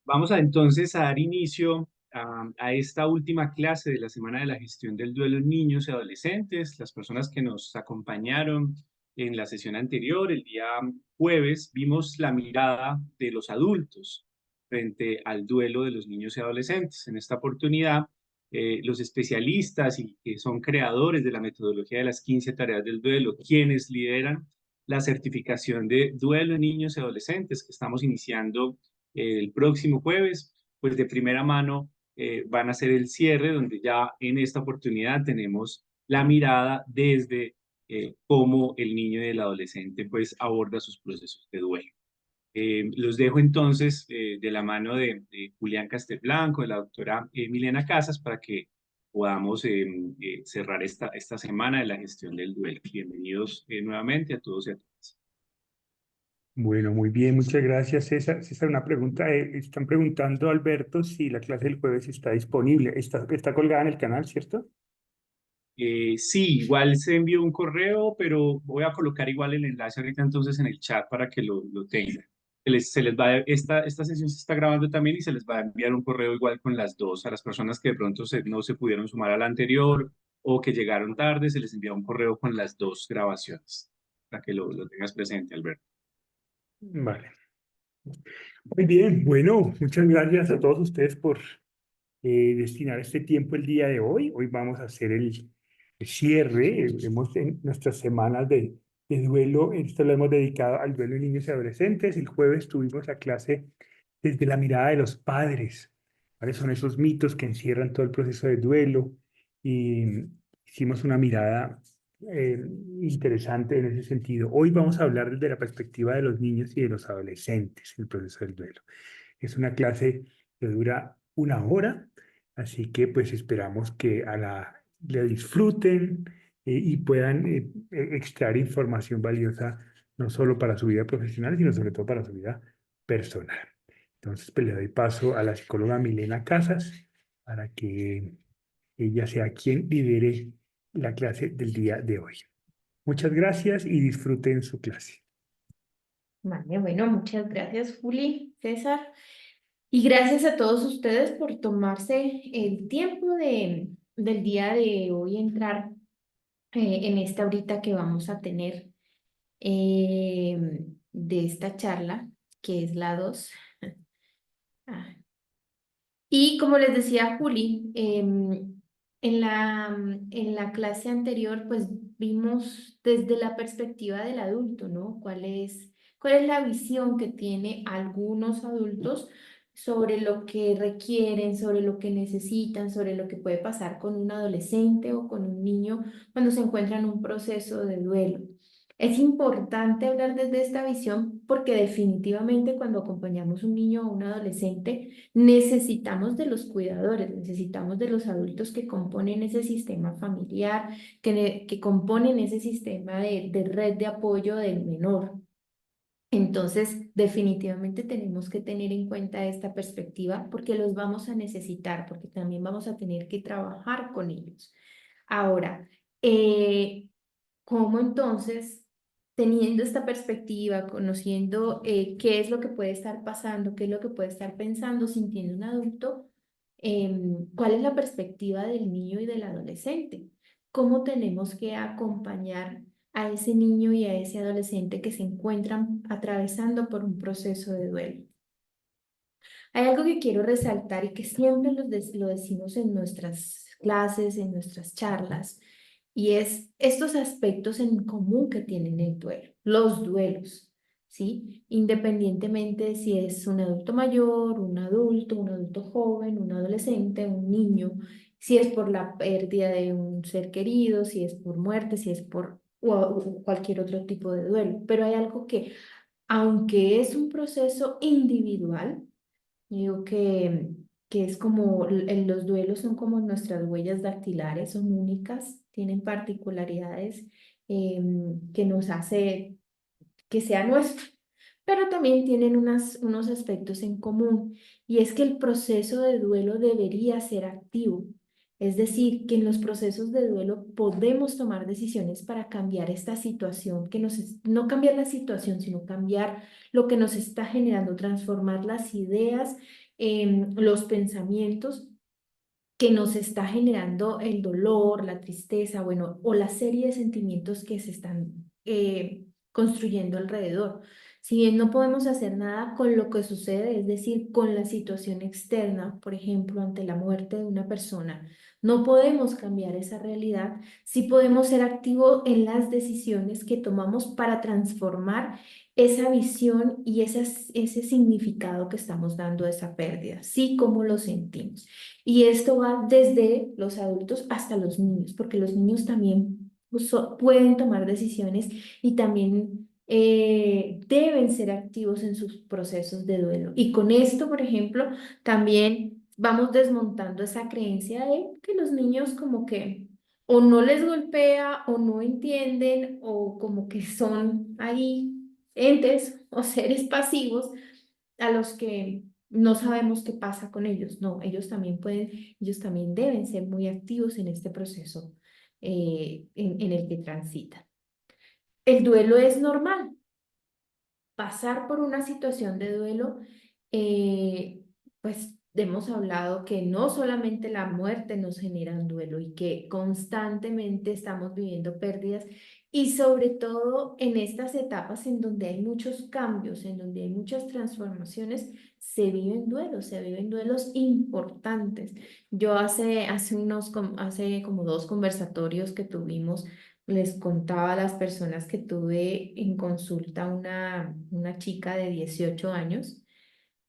Vamos a entonces a dar inicio a esta última clase de la Semana de la Gestión del Duelo en Niños y Adolescentes. Las personas que nos acompañaron en la sesión anterior, el día jueves, vimos la mirada de los adultos frente al duelo de los niños y adolescentes. En esta oportunidad, los especialistas y que son creadores de la metodología de las 15 tareas del duelo, quienes lideran la certificación de duelo en niños y adolescentes que estamos iniciando el próximo jueves, pues de primera mano van a ser el cierre, donde ya en esta oportunidad tenemos la mirada desde cómo el niño y el adolescente pues aborda sus procesos de duelo. Los dejo entonces de la mano de Julián Castelblanco, de la doctora Milena Casas, para que podamos cerrar esta semana de la gestión del duelo. Bienvenidos nuevamente a todos y a todas. Bueno, muy bien, muchas gracias, César. César, una pregunta. Están preguntando, Alberto, si la clase del jueves está disponible. Está colgada en el canal, ¿cierto? Sí, igual se envió un correo, pero voy a colocar igual el enlace ahorita entonces en el chat para que lo tengan. Se les va esta sesión se está grabando también y se les va a enviar un correo igual con las dos a las personas que de pronto no se pudieron sumar a la anterior o que llegaron tarde, se les envía un correo con las dos grabaciones para que lo tengas presente, Alberto. Vale. Muy bien, bueno, muchas gracias a todos ustedes por destinar este tiempo el día de hoy. Hoy vamos a hacer el cierre. Hemos en nuestras semanas de duelo, esto lo hemos dedicado al duelo de niños y adolescentes. El jueves tuvimos la clase desde la mirada de los padres. ¿Cuáles son esos mitos que encierran todo el proceso de duelo? Y hicimos una mirada eh, interesante en ese sentido. Hoy vamos a hablar desde la perspectiva de los niños y de los adolescentes, el proceso del duelo. Es una clase que dura una hora, así que pues esperamos que la disfruten y puedan extraer información valiosa no solo para su vida profesional, sino sobre todo para su vida personal. Entonces, pues le doy paso a la psicóloga Milena Casas para que ella sea quien lidere la clase del día de hoy. Muchas gracias y disfruten su clase. Vale, bueno, muchas gracias, Juli, César. Y gracias a todos ustedes por tomarse el tiempo del día de hoy entrar en esta horita que vamos a tener de esta charla, que es la 2. Ah, y como les decía Juli, en la clase anterior, pues vimos desde la perspectiva del adulto, ¿no? Cuál es la visión que tiene algunos adultos sobre lo que requieren, sobre lo que necesitan, sobre lo que puede pasar con un adolescente o con un niño cuando se encuentra en un proceso de duelo. Es importante hablar desde esta visión porque definitivamente cuando acompañamos un niño o un adolescente, necesitamos de los cuidadores, necesitamos de los adultos que componen ese sistema familiar, que componen ese sistema de red de apoyo del menor. Entonces, definitivamente tenemos que tener en cuenta esta perspectiva porque los vamos a necesitar, porque también vamos a tener que trabajar con ellos. Ahora, ¿cómo entonces, teniendo esta perspectiva, conociendo qué es lo que puede estar pasando, qué es lo que puede estar pensando, sintiendo un adulto, cuál es la perspectiva del niño y del adolescente? ¿Cómo tenemos que acompañar a ese niño y a ese adolescente que se encuentran atravesando por un proceso de duelo? Hay algo que quiero resaltar y que siempre lo decimos en nuestras clases, en nuestras charlas, y es estos aspectos en común que tienen el duelo, los duelos, ¿sí? Independientemente de si es un adulto mayor, un adulto joven, un adolescente, un niño, si es por la pérdida de un ser querido, si es por muerte, si es por o cualquier otro tipo de duelo. Pero hay algo que, aunque es un proceso individual, digo que es como los duelos son como nuestras huellas dactilares, son únicas, tienen particularidades que nos hace que sea nuestro, pero también tienen unos aspectos en común y es que el proceso de duelo debería ser activo. Es decir, que en los procesos de duelo podemos tomar decisiones para cambiar esta situación, no cambiar la situación, sino cambiar lo que nos está generando, transformar las ideas los pensamientos que nos está generando el dolor, la tristeza, bueno, o la serie de sentimientos que se están construyendo alrededor. Si bien no podemos hacer nada con lo que sucede, es decir, con la situación externa, por ejemplo, ante la muerte de una persona, no podemos cambiar esa realidad, sí podemos ser activos en las decisiones que tomamos para transformar esa visión y ese significado que estamos dando a esa pérdida, sí como lo sentimos. Y esto va desde los adultos hasta los niños, porque los niños también pueden tomar decisiones y también deben ser activos en sus procesos de duelo. Y con esto, por ejemplo, también vamos desmontando esa creencia de que los niños como que o no les golpea o no entienden o como que son ahí entes o seres pasivos a los que no sabemos qué pasa con ellos. No, ellos también pueden, ellos también deben ser muy activos en este proceso en el que transitan. El duelo es normal. Pasar por una situación de duelo, pues hemos hablado que no solamente la muerte nos genera un duelo y que constantemente estamos viviendo pérdidas y sobre todo en estas etapas en donde hay muchos cambios, en donde hay muchas transformaciones, se viven duelos importantes. Yo hace como 2 conversatorios que tuvimos, les contaba a las personas que tuve en consulta una chica de 18 años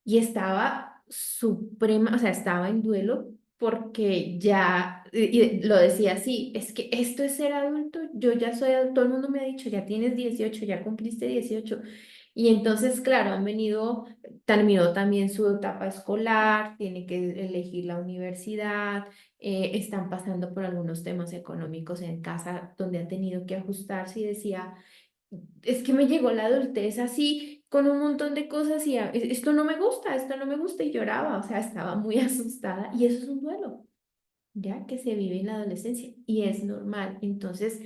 y estaba suprema, o sea, estaba en duelo porque ya, y lo decía así, es que esto es ser adulto, yo ya soy adulto, todo el mundo me ha dicho, ya tienes 18, ya cumpliste 18. Y entonces, claro, terminó también su etapa escolar, tiene que elegir la universidad, están pasando por algunos temas económicos en casa donde ha tenido que ajustarse y decía, es que me llegó la adultez así, con un montón de cosas y esto no me gusta, esto no me gusta y lloraba, o sea, estaba muy asustada y eso es un duelo, ya que se vive en la adolescencia y es normal. Entonces,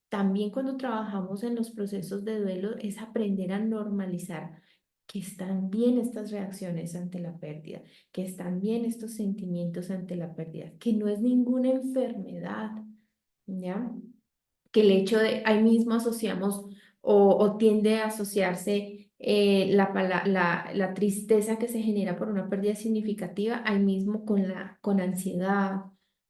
también cuando trabajamos en los procesos de duelo es aprender a normalizar que están bien estas reacciones ante la pérdida, que están bien estos sentimientos ante la pérdida, que no es ninguna enfermedad, ¿ya? Que el hecho de, ahí mismo asociamos o tiende a asociarse la tristeza que se genera por una pérdida significativa, ahí mismo con ansiedad,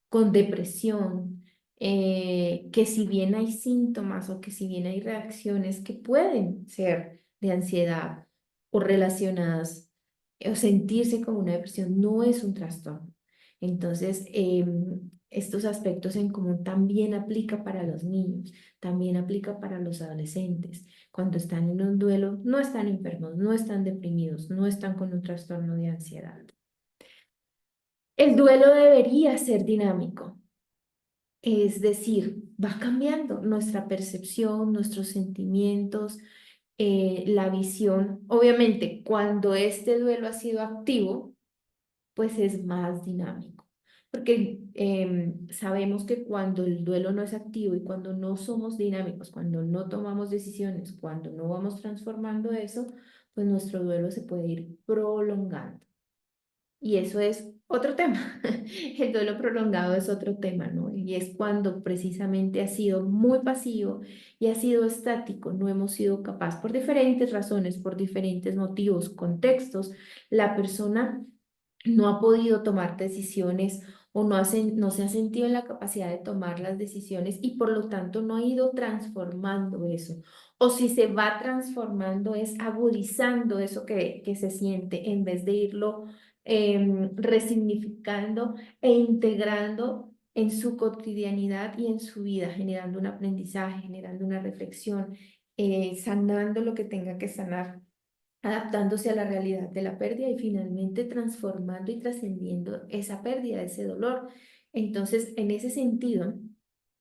con depresión, que si bien hay síntomas o que si bien hay reacciones que pueden ser de ansiedad o relacionadas o sentirse como una depresión, no es un trastorno. Entonces, estos aspectos en común también aplica para los niños, también aplica para los adolescentes. Cuando están en un duelo, no están enfermos, no están deprimidos, no están con un trastorno de ansiedad. El duelo debería ser dinámico, es decir, va cambiando nuestra percepción, nuestros sentimientos, la visión. Obviamente, cuando este duelo ha sido activo, pues es más dinámico. Porque sabemos que cuando el duelo no es activo y cuando no somos dinámicos, cuando no tomamos decisiones, cuando no vamos transformando eso, pues nuestro duelo se puede ir prolongando. Y eso es otro tema. El duelo prolongado es otro tema, ¿no? Y es cuando precisamente ha sido muy pasivo y ha sido estático, no hemos sido capaces por diferentes razones, por diferentes motivos, contextos, la persona no ha podido tomar decisiones o no se ha sentido en la capacidad de tomar las decisiones y por lo tanto no ha ido transformando eso. O si se va transformando es agudizando eso que se siente en vez de irlo resignificando e integrando en su cotidianidad y en su vida, generando un aprendizaje, generando una reflexión, sanando lo que tenga que sanar, adaptándose a la realidad de la pérdida y finalmente transformando y trascendiendo esa pérdida, ese dolor. Entonces, en ese sentido,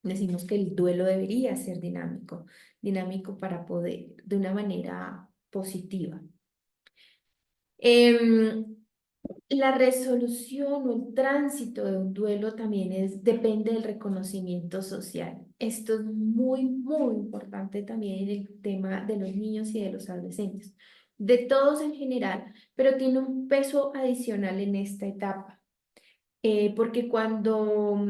decimos que el duelo debería ser dinámico, dinámico para poder, de una manera positiva. La resolución o el tránsito de un duelo también depende del reconocimiento social. Esto es muy, muy importante también en el tema de los niños y de los adolescentes. de todos en general, pero tiene un peso adicional en esta etapa. Porque cuando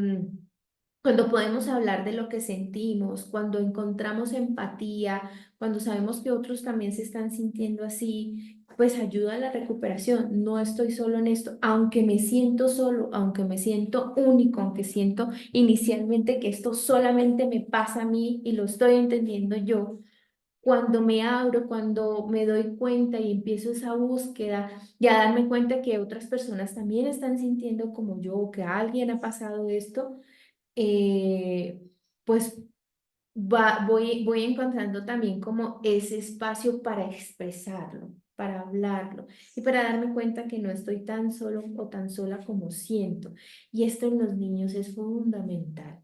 podemos hablar de lo que sentimos, cuando encontramos empatía, cuando sabemos que otros también se están sintiendo así, pues ayuda a la recuperación. No estoy solo en esto, aunque me siento solo, aunque me siento único, aunque siento inicialmente que esto solamente me pasa a mí y lo estoy entendiendo yo. Cuando me abro, cuando me doy cuenta y empiezo esa búsqueda y a darme cuenta que otras personas también están sintiendo como yo, o que a alguien ha pasado esto, eh, pues voy encontrando también como ese espacio para expresarlo, para hablarlo y para darme cuenta que no estoy tan solo o tan sola como siento. Y esto en los niños es fundamental.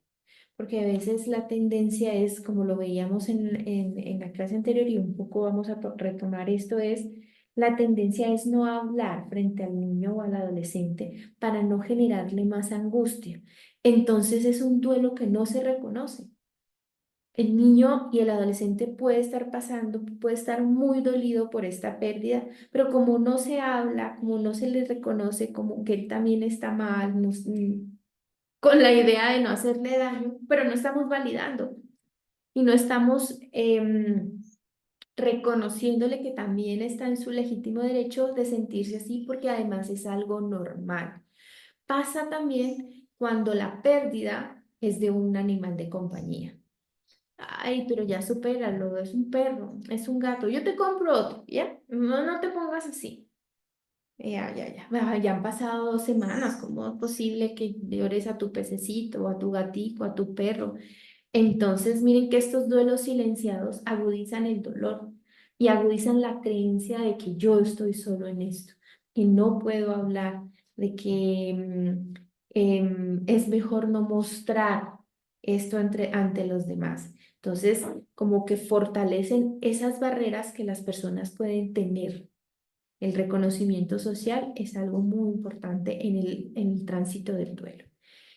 Porque a veces la tendencia es, como lo veíamos en la clase anterior y un poco vamos a retomar esto, es la tendencia es no hablar frente al niño o al adolescente para no generarle más angustia. Entonces es un duelo que no se reconoce. El niño y el adolescente puede estar pasando, puede estar muy dolido por esta pérdida, pero como no se habla, como no se le reconoce, como que él también está mal, con la idea de no hacerle daño, pero no estamos validando y no estamos reconociéndole que también está en su legítimo derecho de sentirse así, porque además es algo normal. Pasa también cuando la pérdida es de un animal de compañía. Ay, pero ya supéralo, es un perro, es un gato, yo te compro otro, ¿ya? No, no te pongas así. Ya. Ya han pasado 2 semanas. ¿Cómo es posible que llores a tu pececito, a tu gatito, a tu perro? Entonces, miren que estos duelos silenciados agudizan el dolor y agudizan la creencia de que yo estoy solo en esto, que no puedo hablar, de que es mejor no mostrar esto ante los demás. Entonces, como que fortalecen esas barreras que las personas pueden tener. El reconocimiento social es algo muy importante en el tránsito del duelo.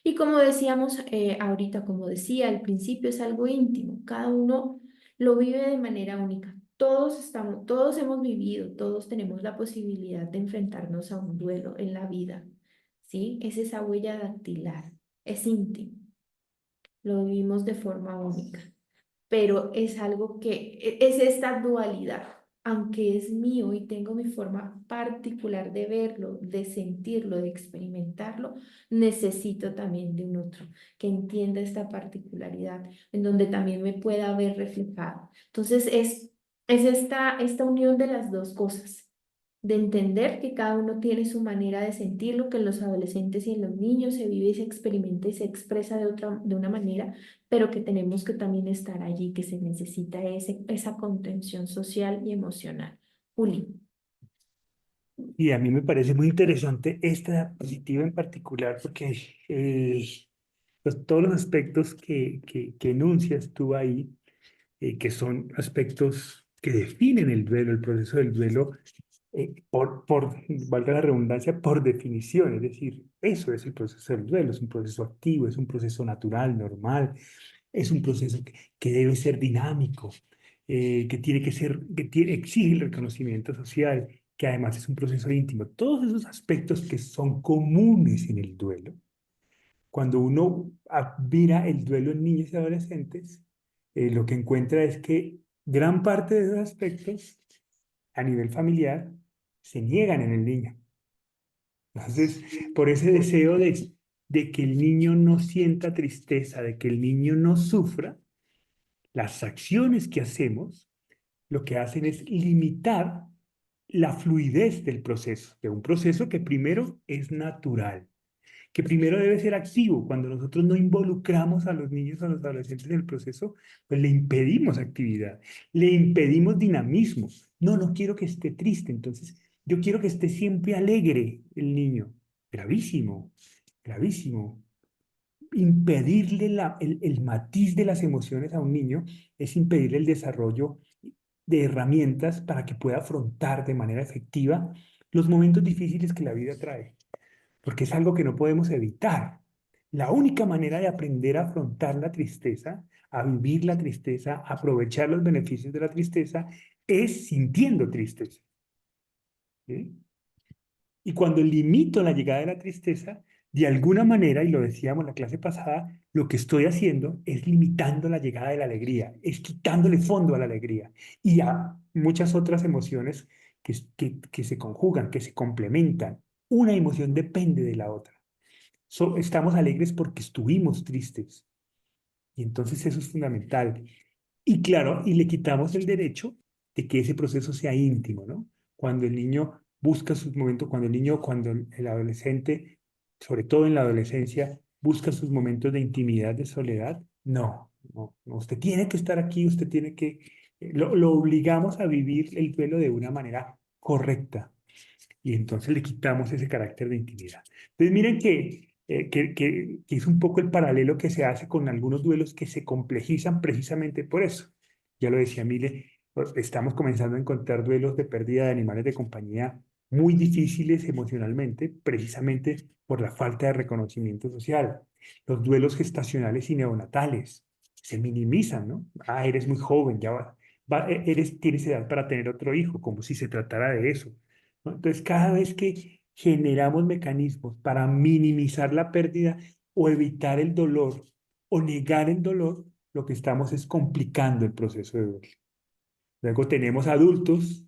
Y como decíamos ahorita, como decía al principio, es algo íntimo. Cada uno lo vive de manera única. Todos hemos vivido, todos tenemos la posibilidad de enfrentarnos a un duelo en la vida, ¿sí? Es esa huella dactilar, es íntimo, lo vivimos de forma única, pero es algo que es esta dualidad. Aunque es mío y tengo mi forma particular de verlo, de sentirlo, de experimentarlo, necesito también de un otro que entienda esta particularidad, en donde también me pueda ver reflejado. Entonces es esta unión de las dos cosas, de entender que cada uno tiene su manera de sentirlo, que en los adolescentes y en los niños se vive y se experimenta y se expresa de una manera, pero que tenemos que también estar allí, que se necesita esa contención social y emocional. Juli. Y a mí me parece muy interesante esta diapositiva en particular porque todos los aspectos que enuncias tú ahí, que son aspectos que definen el duelo, el proceso del duelo, valga la redundancia, por definición, es decir, eso es el proceso del duelo, es un proceso activo, es un proceso natural, normal, es un proceso que debe ser dinámico, que tiene que ser, exige el reconocimiento social, que además es un proceso íntimo. Todos esos aspectos que son comunes en el duelo, cuando uno mira el duelo en niños y adolescentes, lo que encuentra es que gran parte de esos aspectos a nivel familiar se niegan en el niño. Entonces, por ese deseo de que el niño no sienta tristeza, de que el niño no sufra, las acciones que hacemos lo que hacen es limitar la fluidez del proceso, de un proceso que primero es natural, que primero debe ser activo. Cuando nosotros no involucramos a los niños o a los adolescentes en el proceso, pues le impedimos actividad, le impedimos dinamismo. No, no quiero que esté triste, entonces yo quiero que esté siempre alegre el niño. Gravísimo, gravísimo. Impedirle el matiz de las emociones a un niño es impedirle el desarrollo de herramientas para que pueda afrontar de manera efectiva los momentos difíciles que la vida trae, porque es algo que no podemos evitar. La única manera de aprender a afrontar la tristeza, a vivir la tristeza, a aprovechar los beneficios de la tristeza, es sintiendo tristeza. ¿sí? Y cuando limito la llegada de la tristeza, de alguna manera, y lo decíamos la clase pasada, lo que estoy haciendo es limitando la llegada de la alegría, es quitándole fondo a la alegría y a muchas otras emociones que se conjugan, que se complementan. Una emoción depende de la otra. Estamos alegres porque estuvimos tristes. Y entonces eso es fundamental. Y claro, y le quitamos el derecho de que ese proceso sea íntimo, ¿no? Cuando el niño busca sus momentos, cuando el adolescente, sobre todo en la adolescencia, busca sus momentos de intimidad, de soledad, no, usted tiene que estar aquí, usted tiene que, lo obligamos a vivir el duelo de una manera correcta y entonces le quitamos ese carácter de intimidad. Entonces miren que es un poco el paralelo que se hace con algunos duelos que se complejizan precisamente por eso. Ya lo decía Mile, pues, estamos comenzando a encontrar duelos de pérdida de animales de compañía muy difíciles emocionalmente, precisamente por la falta de reconocimiento social. Los duelos gestacionales y neonatales se minimizan, ¿no? Ah, eres muy joven, tienes edad para tener otro hijo, como si se tratara de eso, ¿no? Entonces, cada vez que generamos mecanismos para minimizar la pérdida o evitar el dolor o negar el dolor, lo que estamos es complicando el proceso de duelo. Luego tenemos adultos,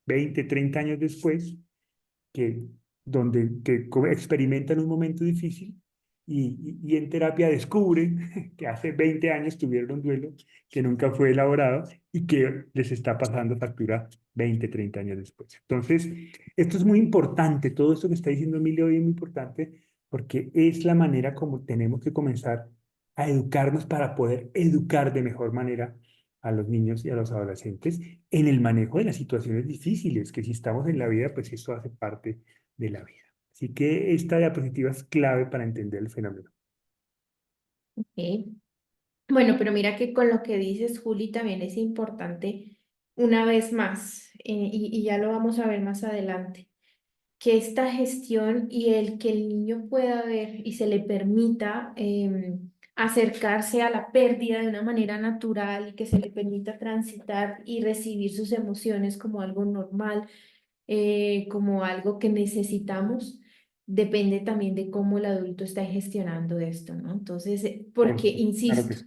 20, 30 años después, que, experimentan un momento difícil y en terapia descubren que hace 20 años tuvieron un duelo que nunca fue elaborado y que les está pasando factura 20, 30 años después. Entonces, esto es muy importante, todo esto que está diciendo Emilio hoy es muy importante porque es la manera como tenemos que comenzar a educarnos para poder educar de mejor manera a los niños y a los adolescentes en el manejo de las situaciones difíciles, que si estamos en la vida, pues eso hace parte de la vida. Así que esta diapositiva es clave para entender el fenómeno. Ok. Bueno, pero mira que con lo que dices, Juli, también es importante una vez más, y ya lo vamos a ver más adelante, que esta gestión y el que el niño pueda ver y se le permita acercarse a la pérdida de una manera natural y que se le permita transitar y recibir sus emociones como algo normal, como algo que necesitamos, depende también de cómo el adulto está gestionando esto, ¿no? Entonces, porque, Claro que insisto, sí.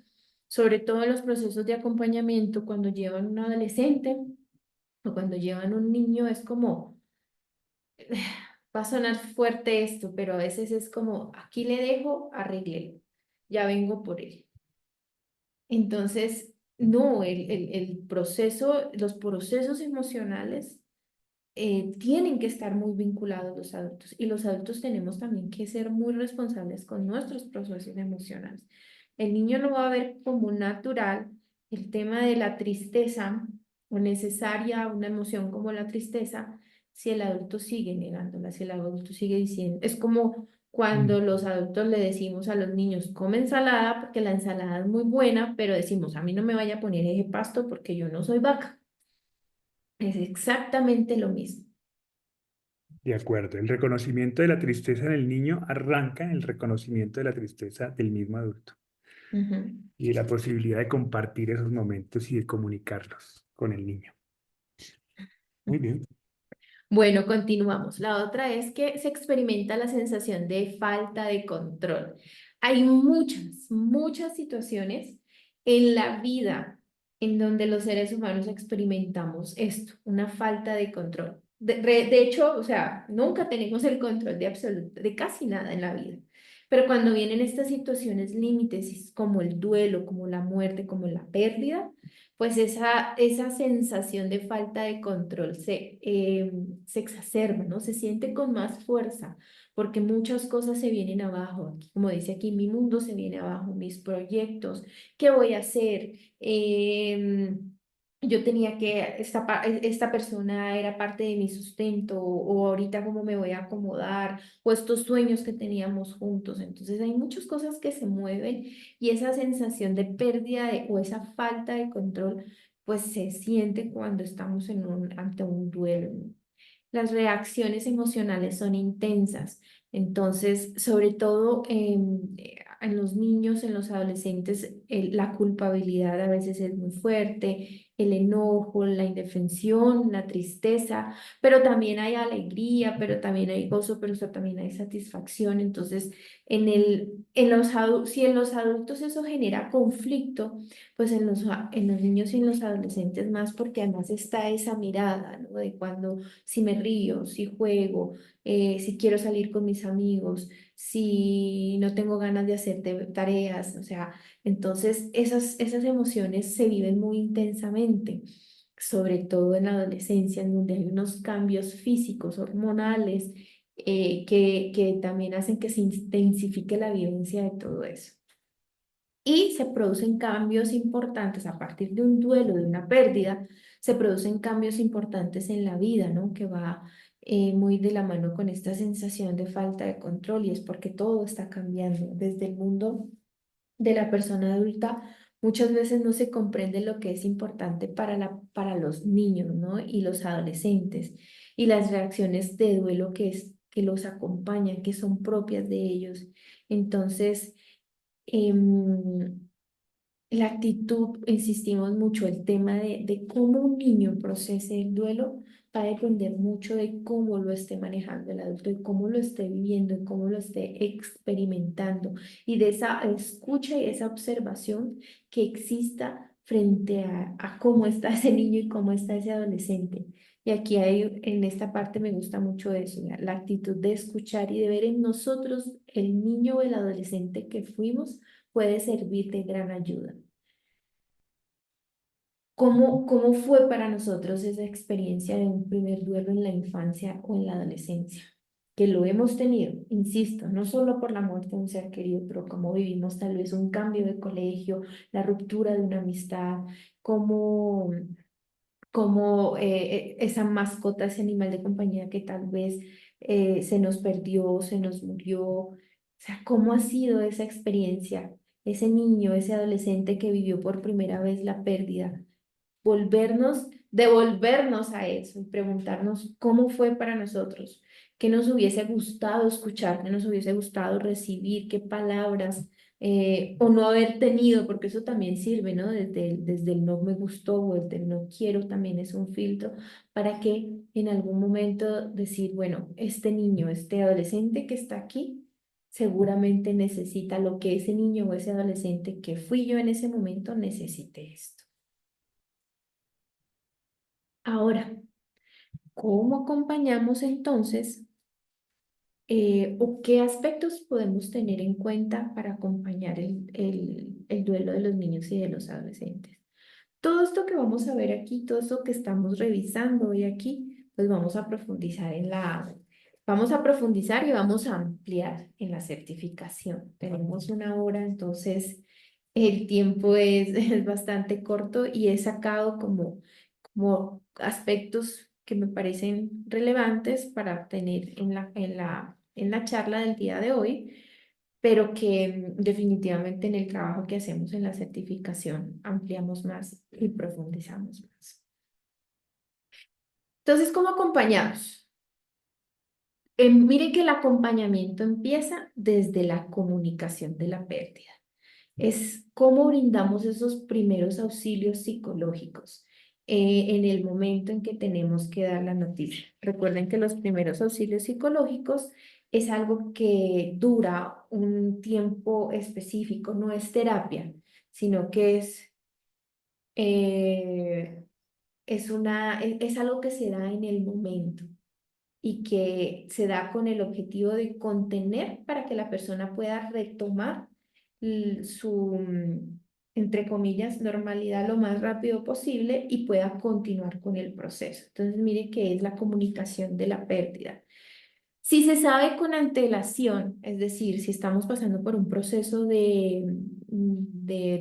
sobre todo en los procesos de acompañamiento, cuando llevan un adolescente o cuando llevan un niño, es como va a sonar fuerte esto, pero a veces es como, aquí le dejo, arréglelo, ya vengo por él. Entonces, no, el proceso, los procesos emocionales tienen que estar muy vinculados los adultos y los adultos tenemos también que ser muy responsables con nuestros procesos emocionales. El niño no va a ver como natural el tema de la tristeza o necesaria una emoción como la tristeza si el adulto sigue negándola, si el adulto sigue diciendo, es como Mm. cuando los adultos le decimos a los niños, come ensalada porque la ensalada es muy buena, pero decimos, a mí no me vaya a poner ese pasto porque yo no soy vaca. Es exactamente lo mismo. De acuerdo. El reconocimiento de la tristeza en el niño arranca en el reconocimiento de la tristeza del mismo adulto Ujú. y de la posibilidad de compartir esos momentos y de comunicarlos con el niño. Muy bien. Bueno, continuamos. La otra es que se experimenta la sensación de falta de control. Hay muchas situaciones en la vida en donde los seres humanos experimentamos esto, una falta de control. De hecho, o sea, nunca tenemos el control de absoluto, de casi nada en la vida. Pero cuando vienen estas situaciones límites, como el duelo, como la muerte, como la pérdida, pues esa sensación de falta de control se exacerba, ¿no? Se siente con más fuerza, porque muchas cosas se vienen abajo. Como dice aquí, mi mundo se viene abajo, mis proyectos, ¿qué voy a hacer? Yo tenía que, esta persona era parte de mi sustento, o ahorita cómo me voy a acomodar, o estos sueños que teníamos juntos. Entonces hay muchas cosas que se mueven y esa sensación de pérdida o esa falta de control, pues se siente cuando estamos ante un duelo, ¿no? Las reacciones emocionales son intensas. Entonces, sobre todo en los niños, en los adolescentes, la culpabilidad a veces es muy fuerte, el enojo, la indefensión, la tristeza, pero también hay alegría, pero también hay gozo, pero también hay satisfacción. Entonces, si en los adultos eso genera conflicto, pues en los niños y en los adolescentes más, porque además está esa mirada, ¿no? De cuando si me río, si juego, si quiero salir con mis amigos, si no tengo ganas de hacer tareas, o sea, entonces esas emociones se viven muy intensamente, sobre todo en la adolescencia, en donde hay unos cambios físicos, hormonales, que también hacen que se intensifique la vivencia de todo eso. Y se producen cambios importantes a partir de un duelo, de una pérdida, se producen cambios importantes en la vida, ¿no? Que va muy de la mano con esta sensación de falta de control y es porque todo está cambiando desde el mundo de la persona adulta. Muchas veces no se comprende lo que es importante para los niños, ¿no? Y los adolescentes y las reacciones de duelo que los acompañan, que son propias de ellos. Entonces, em, la actitud, insistimos mucho, el tema de cómo un niño procese el duelo va a depender mucho de cómo lo esté manejando el adulto, de cómo lo esté viviendo, de cómo lo esté experimentando y de esa escucha y esa observación que exista frente a cómo está ese niño y cómo está ese adolescente. Y aquí hay, en esta parte me gusta mucho eso, la actitud de escuchar y de ver en nosotros el niño o el adolescente que fuimos puede servir de gran ayuda. ¿Cómo fue para nosotros esa experiencia de un primer duelo en la infancia o en la adolescencia? Que lo hemos tenido, insisto, no solo por la muerte de un ser querido, pero cómo vivimos tal vez un cambio de colegio, la ruptura de una amistad, cómo esa mascota, ese animal de compañía que tal vez se nos perdió, se nos murió. O sea, ¿cómo ha sido esa experiencia? Ese niño, ese adolescente que vivió por primera vez la pérdida, devolvernos a eso y preguntarnos cómo fue para nosotros, qué nos hubiese gustado escuchar, qué nos hubiese gustado recibir, qué palabras, o no haber tenido, porque eso también sirve, ¿no? Desde el no me gustó o desde el no quiero también es un filtro para que en algún momento decir, bueno, este niño, este adolescente que está aquí, seguramente necesita lo que ese niño o ese adolescente que fui yo en ese momento necesite esto. Ahora, ¿cómo acompañamos entonces o qué aspectos podemos tener en cuenta para acompañar el duelo de los niños y de los adolescentes? Todo esto que vamos a ver aquí, todo esto que estamos revisando hoy aquí, pues vamos a profundizar y vamos a ampliar en la certificación. Tenemos una hora, entonces el tiempo es bastante corto y he sacado como aspectos que me parecen relevantes para tener en la charla del día de hoy, pero que definitivamente en el trabajo que hacemos en la certificación ampliamos más y profundizamos más. Entonces, ¿cómo acompañamos? Miren que el acompañamiento empieza desde la comunicación de la pérdida. Es cómo brindamos esos primeros auxilios psicológicos en el momento en que tenemos que dar la noticia. Recuerden que los primeros auxilios psicológicos es algo que dura un tiempo específico, no es terapia, sino que eh, es algo que se da en el momento y que se da con el objetivo de contener para que la persona pueda retomar su, entre comillas, normalidad lo más rápido posible y pueda continuar con el proceso. Entonces, mire que es la comunicación de la pérdida. Si se sabe con antelación, es decir, si estamos pasando por un proceso de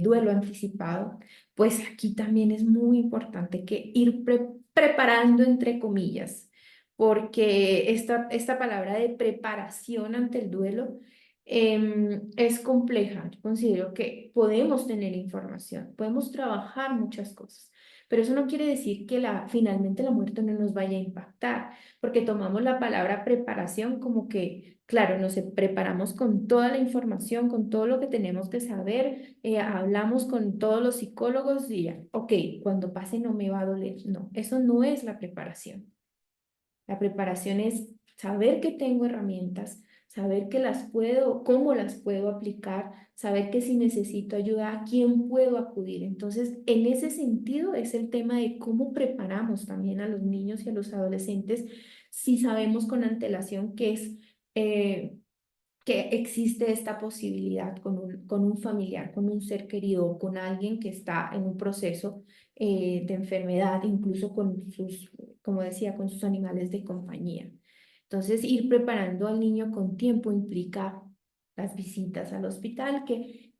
duelo anticipado, pues aquí también es muy importante que ir preparando entre comillas, porque esta palabra de preparación ante el duelo es compleja. Yo considero que podemos tener información, podemos trabajar muchas cosas, Pero eso no quiere decir que finalmente la muerte no nos vaya a impactar, porque tomamos la palabra preparación como que, claro, nos preparamos con toda la información, con todo lo que tenemos que saber, hablamos con todos los psicólogos y ya, ok, cuando pase no me va a doler. No, eso no es la preparación. La preparación es saber que tengo herramientas, saber que las puedo, cómo las puedo aplicar, saber que si necesito ayuda, a quién puedo acudir. Entonces, en ese sentido es el tema de cómo preparamos también a los niños y a los adolescentes si sabemos con antelación eh, que existe esta posibilidad con un familiar, con un ser querido, con alguien que está en un proceso de enfermedad, incluso con sus, como decía, con sus animales de compañía. Entonces, ir preparando al niño con tiempo implica las visitas al hospital, que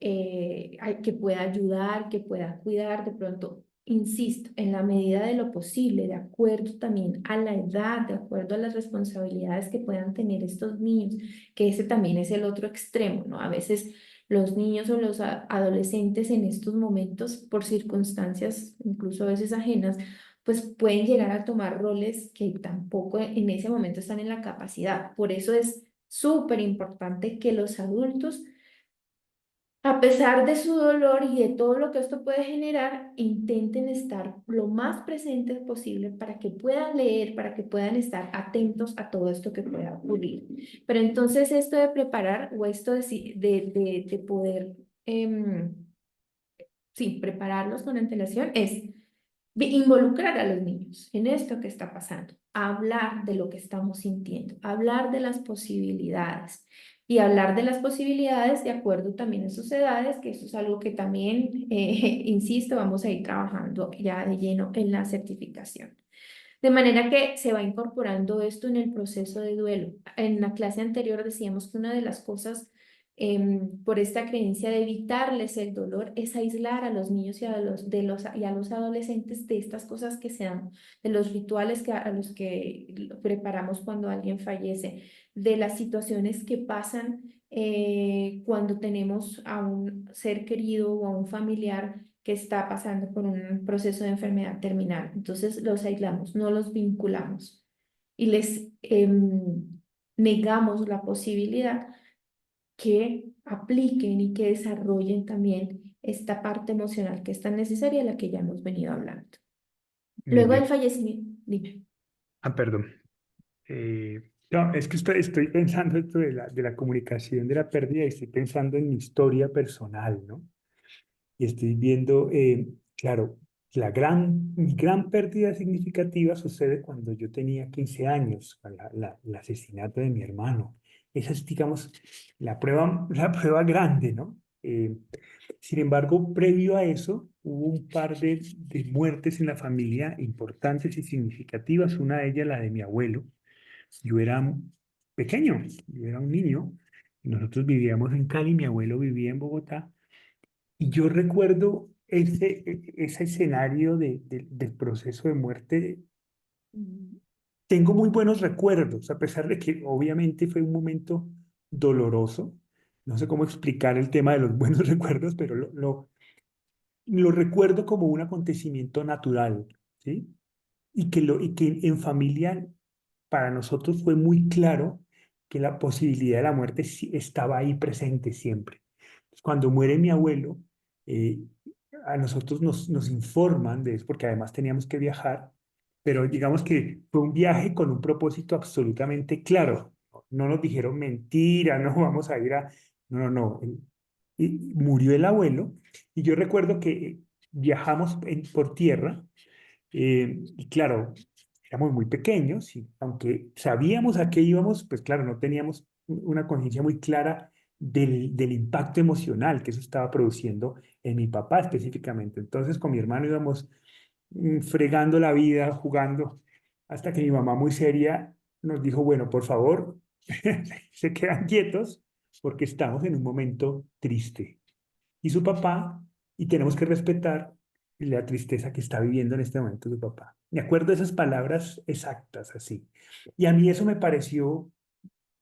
pueda ayudar, que pueda cuidar, de pronto, insisto, en la medida de lo posible, de acuerdo también a la edad, de acuerdo a las responsabilidades que puedan tener estos niños, que ese también es el otro extremo, ¿no? A veces los niños o los adolescentes en estos momentos, por circunstancias incluso a veces ajenas, pues pueden llegar a tomar roles que tampoco en ese momento están en la capacidad. Por eso es súper importante que los adultos, a pesar de su dolor y de todo lo que esto puede generar, intenten estar lo más presentes posible para que puedan leer, para que puedan estar atentos a todo esto que pueda ocurrir. Pero entonces esto de preparar o esto de poder, sí, prepararlos con antelación es de involucrar a los niños en esto que está pasando, hablar de lo que estamos sintiendo, hablar de las posibilidades y hablar de las posibilidades de acuerdo también a sus edades, que eso es algo que también, insisto, vamos a ir trabajando ya de lleno en la certificación. De manera que se va incorporando esto en el proceso de duelo. En la clase anterior decíamos que una de las cosas por esta creencia de evitarles el dolor es aislar a los niños y a los adolescentes de estas cosas que se dan, de los rituales a los que preparamos cuando alguien fallece, de las situaciones que pasan cuando tenemos a un ser querido o a un familiar que está pasando por un proceso de enfermedad terminal. Entonces los aislamos, no los vinculamos y les negamos la posibilidad que apliquen y que desarrollen también esta parte emocional que es tan necesaria, de la que ya hemos venido hablando. Luego del Mire, fallecimiento, dime. perdón. No, es que estoy pensando esto de la comunicación de la pérdida y estoy pensando en mi historia personal, ¿no? Y estoy viendo, claro, mi gran pérdida significativa sucede cuando yo tenía 15 años, el asesinato de mi hermano. Esa es, digamos, la prueba grande, ¿no? Sin embargo, previo a eso, hubo un par de muertes en la familia importantes y significativas. Una de ellas, la de mi abuelo. Yo era pequeño, yo era un niño. Nosotros vivíamos en Cali, mi abuelo vivía en Bogotá. Y yo recuerdo ese escenario del proceso de muerte. Tengo muy buenos recuerdos, a pesar de que obviamente fue un momento doloroso. No sé cómo explicar el tema de los buenos recuerdos, pero lo recuerdo como un acontecimiento natural, ¿sí? Y que en familia para nosotros fue muy claro que la posibilidad de la muerte sí estaba ahí presente siempre. Cuando muere mi abuelo, eh, a nosotros nos informan de eso, porque además teníamos que viajar, pero digamos que fue un viaje con un propósito absolutamente claro. No nos dijeron mentira, no vamos a ir a... No, no, no. Y murió el abuelo y yo recuerdo que viajamos por tierra y claro, éramos muy pequeños y aunque sabíamos a qué íbamos, pues claro, no teníamos una conciencia muy clara del impacto emocional que eso estaba produciendo en mi papá específicamente. Entonces con mi hermano íbamos fregando la vida, jugando, hasta que mi mamá muy seria nos dijo, bueno, por favor, se quedan quietos porque estamos en un momento triste y su papá, y tenemos que respetar la tristeza que está viviendo en este momento su papá. Me acuerdo de esas palabras exactas así. Y a mí eso me pareció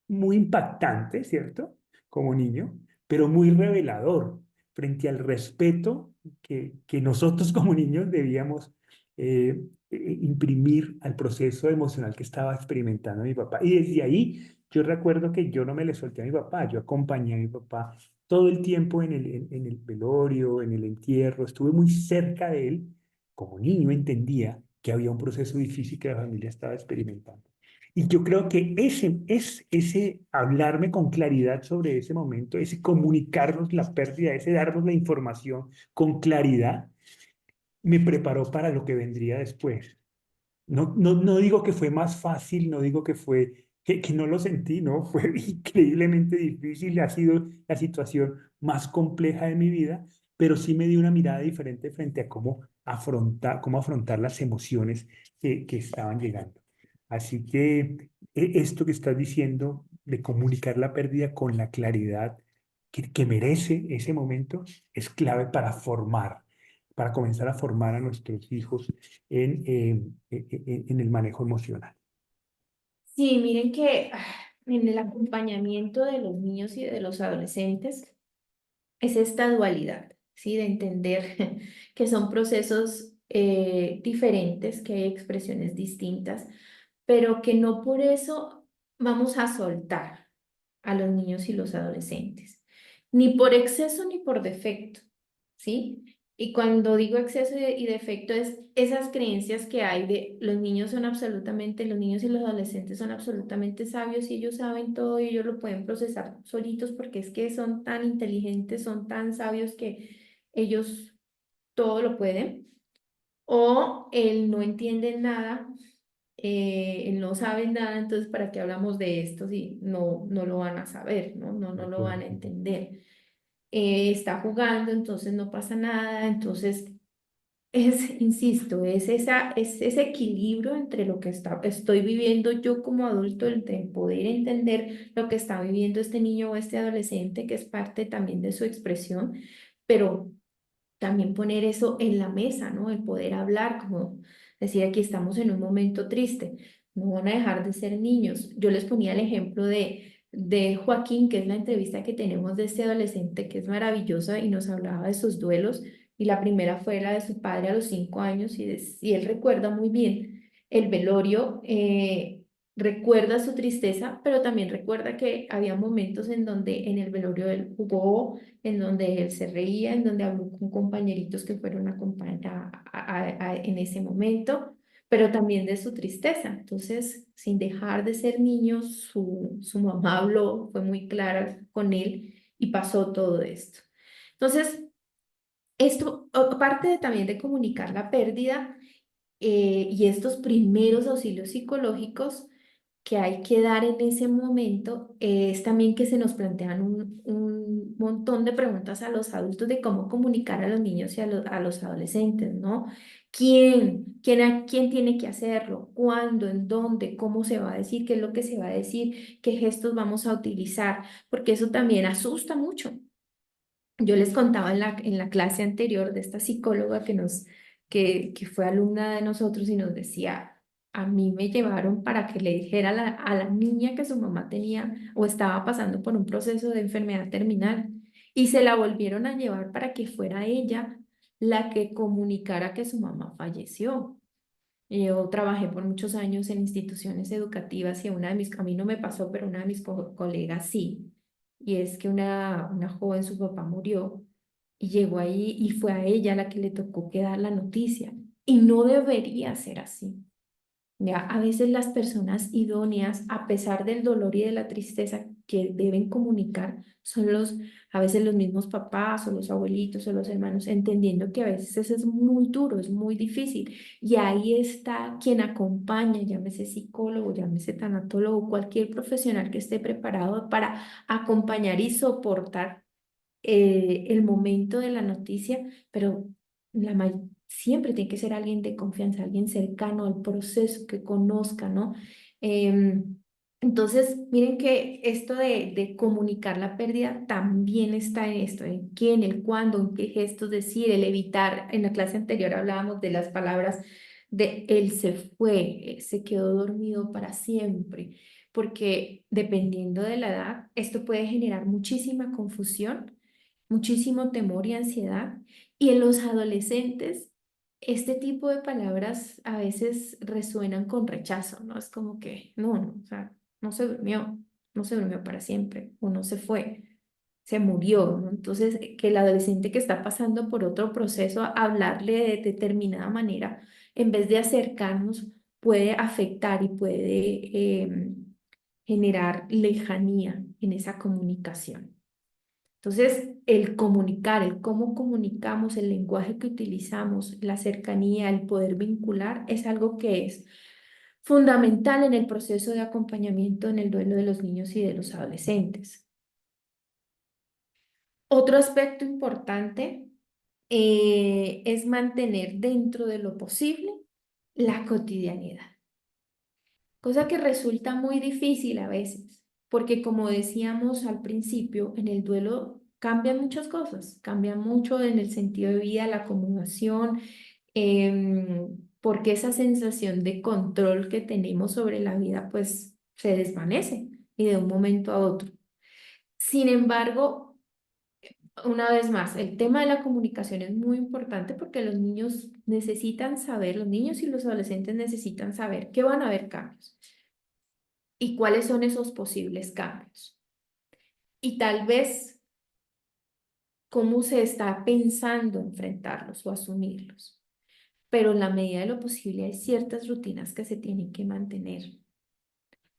muy impactante, ¿cierto? Como niño, pero muy revelador frente al respeto que nosotros como niños debíamos imprimir al proceso emocional que estaba experimentando mi papá. Y desde ahí yo recuerdo que yo no me le solté a mi papá, yo acompañé a mi papá todo el tiempo en el velorio, en el entierro, estuve muy cerca de él. Como niño entendía que había un proceso difícil que la familia estaba experimentando. Y yo creo que ese hablarme con claridad sobre ese momento, ese comunicarnos la pérdida, ese darnos la información con claridad, me preparó para lo que vendría después. No digo que fue más fácil, no digo que que no lo sentí, no, fue increíblemente difícil, ha sido la situación más compleja de mi vida, pero sí me dio una mirada diferente frente a cómo afrontar las emociones que estaban llegando. Así que esto que estás diciendo de comunicar la pérdida con la claridad que merece ese momento es clave para comenzar a formar a nuestros hijos en el manejo emocional. Sí, miren que en el acompañamiento de los niños y de los adolescentes es esta dualidad, ¿sí? De entender que son procesos diferentes, que hay expresiones distintas, pero que no por eso vamos a soltar a los niños y los adolescentes, ni por exceso ni por defecto, ¿sí? Y cuando digo exceso y defecto es esas creencias que hay de los niños y los adolescentes son absolutamente sabios y ellos saben todo y ellos lo pueden procesar solitos porque es que son tan inteligentes, son tan sabios que ellos todo lo pueden. O él no entiende nada, él no sabe nada, entonces ¿para qué hablamos de esto si no lo van a saber, ¿no? De No lo van acuerdo. a entender. Está jugando, entonces no pasa nada, entonces insisto, es ese equilibrio entre lo que estoy viviendo yo como adulto, entre poder entender lo que está viviendo este niño o este adolescente, que es parte también de su expresión, pero también poner eso en la mesa, ¿no? El poder hablar, como decir, aquí estamos en un momento triste, no van a dejar de ser niños. Yo les ponía el ejemplo de Joaquín, que es la entrevista que tenemos de este adolescente, que es maravillosa y nos hablaba de sus duelos. Y la primera fue la de su padre a los 5 años y él recuerda muy bien el velorio. Recuerda su tristeza, pero también recuerda que había momentos en donde en el velorio él jugó, en donde él se reía, en donde habló con compañeritos que fueron a acompañar en ese momento, pero también de su tristeza. Entonces, sin dejar de ser niños, su mamá habló, fue muy clara con él y pasó todo esto. Entonces, esto, aparte también de comunicar la pérdida y estos primeros auxilios psicológicos, que hay que dar en ese momento es también que se nos plantean un montón de preguntas a los adultos de cómo comunicar a los niños y a los adolescentes, ¿no? ¿Quién tiene que hacerlo? ¿Cuándo? ¿En dónde? ¿Cómo se va a decir? ¿Qué es lo que se va a decir? ¿Qué gestos vamos a utilizar? Porque eso también asusta mucho. Yo les contaba en la clase anterior de esta psicóloga que fue alumna de nosotros y nos decía, a mí me llevaron para que le dijera a la niña que su mamá tenía o estaba pasando por un proceso de enfermedad terminal y se la volvieron a llevar para que fuera ella la que comunicara que su mamá falleció. Yo trabajé por muchos años en instituciones educativas y a mí no me pasó, pero una de mis colegas sí. Y es que una joven, su papá murió y llegó ahí y fue a ella la que le tocó que dar la noticia. Y no debería ser así. Ya, a veces las personas idóneas, a pesar del dolor y de la tristeza que deben comunicar, son a veces los mismos papás o los abuelitos o los hermanos, entendiendo que a veces eso es muy duro, es muy difícil. Y ahí está quien acompaña, llámese psicólogo, llámese tanatólogo, cualquier profesional que esté preparado para acompañar y soportar el momento de la noticia, pero siempre tiene que ser alguien de confianza, alguien cercano al proceso, que conozca, ¿no? Entonces, miren que esto de comunicar la pérdida también está en esto, en quién, el cuándo, en qué gestos decir, el evitar. En la clase anterior hablábamos de las palabras de él se fue, se quedó dormido para siempre, porque dependiendo de la edad, esto puede generar muchísima confusión, muchísimo temor y ansiedad. Y en los adolescentes, este tipo de palabras a veces resuenan con rechazo, ¿no? Es como que, no, o sea, no se durmió, no se durmió para siempre, o no se fue, se murió, ¿no? Entonces, que el adolescente que está pasando por otro proceso, hablarle de determinada manera, en vez de acercarnos, puede afectar y puede generar lejanía en esa comunicación. Entonces, el comunicar, el cómo comunicamos, el lenguaje que utilizamos, la cercanía, el poder vincular, es algo que es fundamental en el proceso de acompañamiento en el duelo de los niños y de los adolescentes. Otro aspecto importante es mantener dentro de lo posible la cotidianidad, cosa que resulta muy difícil a veces, porque como decíamos al principio, en el duelo cambian muchas cosas, cambian mucho en el sentido de vida, la acomodación, porque esa sensación de control que tenemos sobre la vida pues se desvanece y de un momento a otro. Sin embargo, una vez más, el tema de la comunicación es muy importante porque los niños necesitan saber, los niños y los adolescentes necesitan saber que van a haber cambios y cuáles son esos posibles cambios. Y tal vez cómo se está pensando enfrentarlos o asumirlos. Pero en la medida de lo posible hay ciertas rutinas que se tienen que mantener.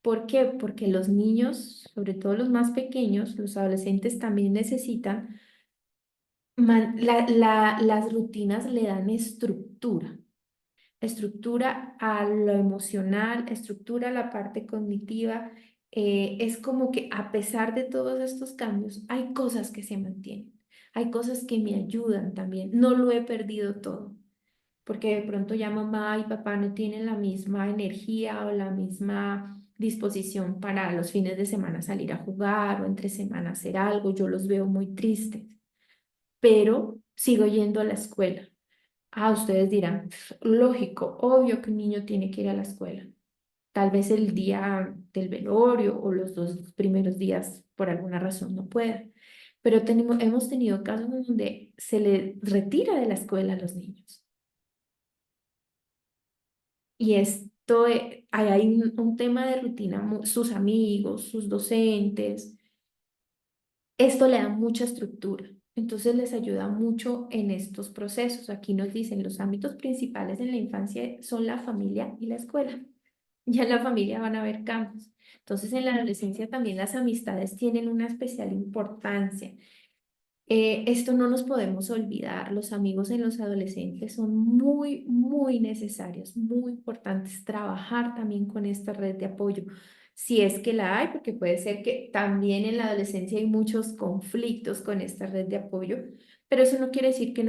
¿Por qué? Porque los niños, sobre todo los más pequeños, los adolescentes también necesitan, las rutinas le dan estructura a lo emocional, estructura a la parte cognitiva. Es como que a pesar de todos estos cambios, hay cosas que se mantienen, hay cosas que me ayudan también. No lo he perdido todo, porque de pronto ya mamá y papá no tienen la misma energía o la misma disposición para los fines de semana salir a jugar o entre semana hacer algo. Yo los veo muy tristes, pero sigo yendo a la escuela. Ah, ustedes dirán, lógico, obvio que un niño tiene que ir a la escuela. Tal vez el día del velorio o los 2 primeros días por alguna razón no pueda. Pero hemos tenido casos en donde se le retira de la escuela a los niños. Y esto, hay un tema de rutina, sus amigos, sus docentes. Esto le da mucha estructura. Entonces les ayuda mucho en estos procesos. Aquí nos dicen los ámbitos principales en la infancia son la familia y la escuela. Ya en la familia van a haber cambios. Entonces en la adolescencia también las amistades tienen una especial importancia. Esto no nos podemos olvidar. Los amigos en los adolescentes son muy, muy necesarios, muy importantes. Trabajar también con esta red de apoyo, si es que la hay, porque puede ser que también en la adolescencia hay muchos conflictos con esta red de apoyo, pero eso no quiere decir que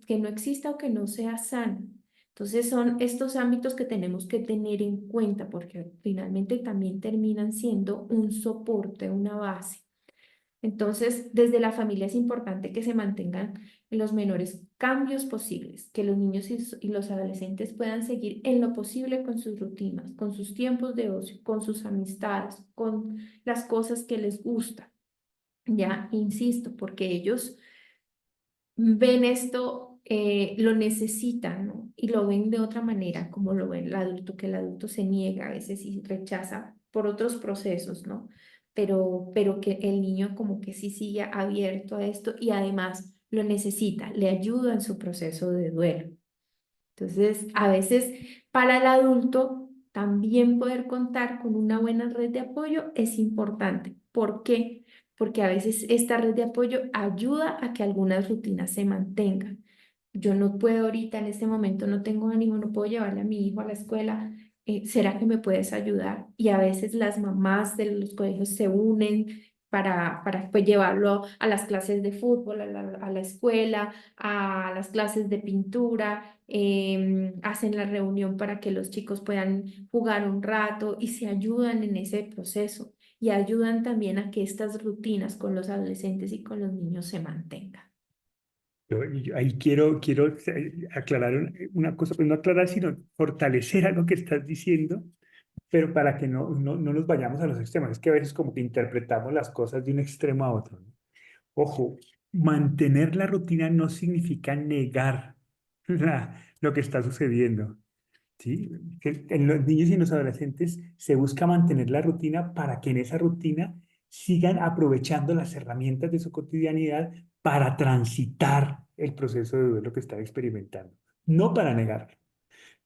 que no exista o que no sea sana. Entonces son estos ámbitos que tenemos que tener en cuenta porque finalmente también terminan siendo un soporte, una base. Entonces, desde la familia es importante que se mantengan los menores cambios posibles, que los niños y los adolescentes puedan seguir en lo posible con sus rutinas, con sus tiempos de ocio, con sus amistades, con las cosas que les gustan. Ya, insisto, porque ellos ven esto, lo necesitan, ¿no? Y lo ven de otra manera, como lo ven el adulto, que el adulto se niega a veces y rechaza por otros procesos, ¿no? Pero que el niño como que sí sigue abierto a esto y además lo necesita, le ayuda en su proceso de duelo. Entonces, a veces para el adulto también poder contar con una buena red de apoyo es importante. ¿Por qué? Porque a veces esta red de apoyo ayuda a que algunas rutinas se mantengan. Yo no puedo ahorita, en este momento, no tengo ánimo, no puedo llevarle a mi hijo a la escuela. ¿Será que me puedes ayudar? Y a veces las mamás de los colegios se unen para pues, llevarlo a las clases de fútbol, a la escuela, a las clases de pintura, hacen la reunión para que los chicos puedan jugar un rato y se ayudan en ese proceso y ayudan también a que estas rutinas con los adolescentes y con los niños se mantengan. Yo ahí quiero aclarar una cosa, pues no aclarar, sino fortalecer algo que estás diciendo, pero para que no nos vayamos a los extremos. Es que a veces como que interpretamos las cosas de un extremo a otro, ¿no? Ojo, mantener la rutina no significa negar lo que está sucediendo. ¿Sí? Que en los niños y en los adolescentes se busca mantener la rutina para que en esa rutina sigan aprovechando las herramientas de su cotidianidad para transitar el proceso de duelo que están experimentando, no para negarlo.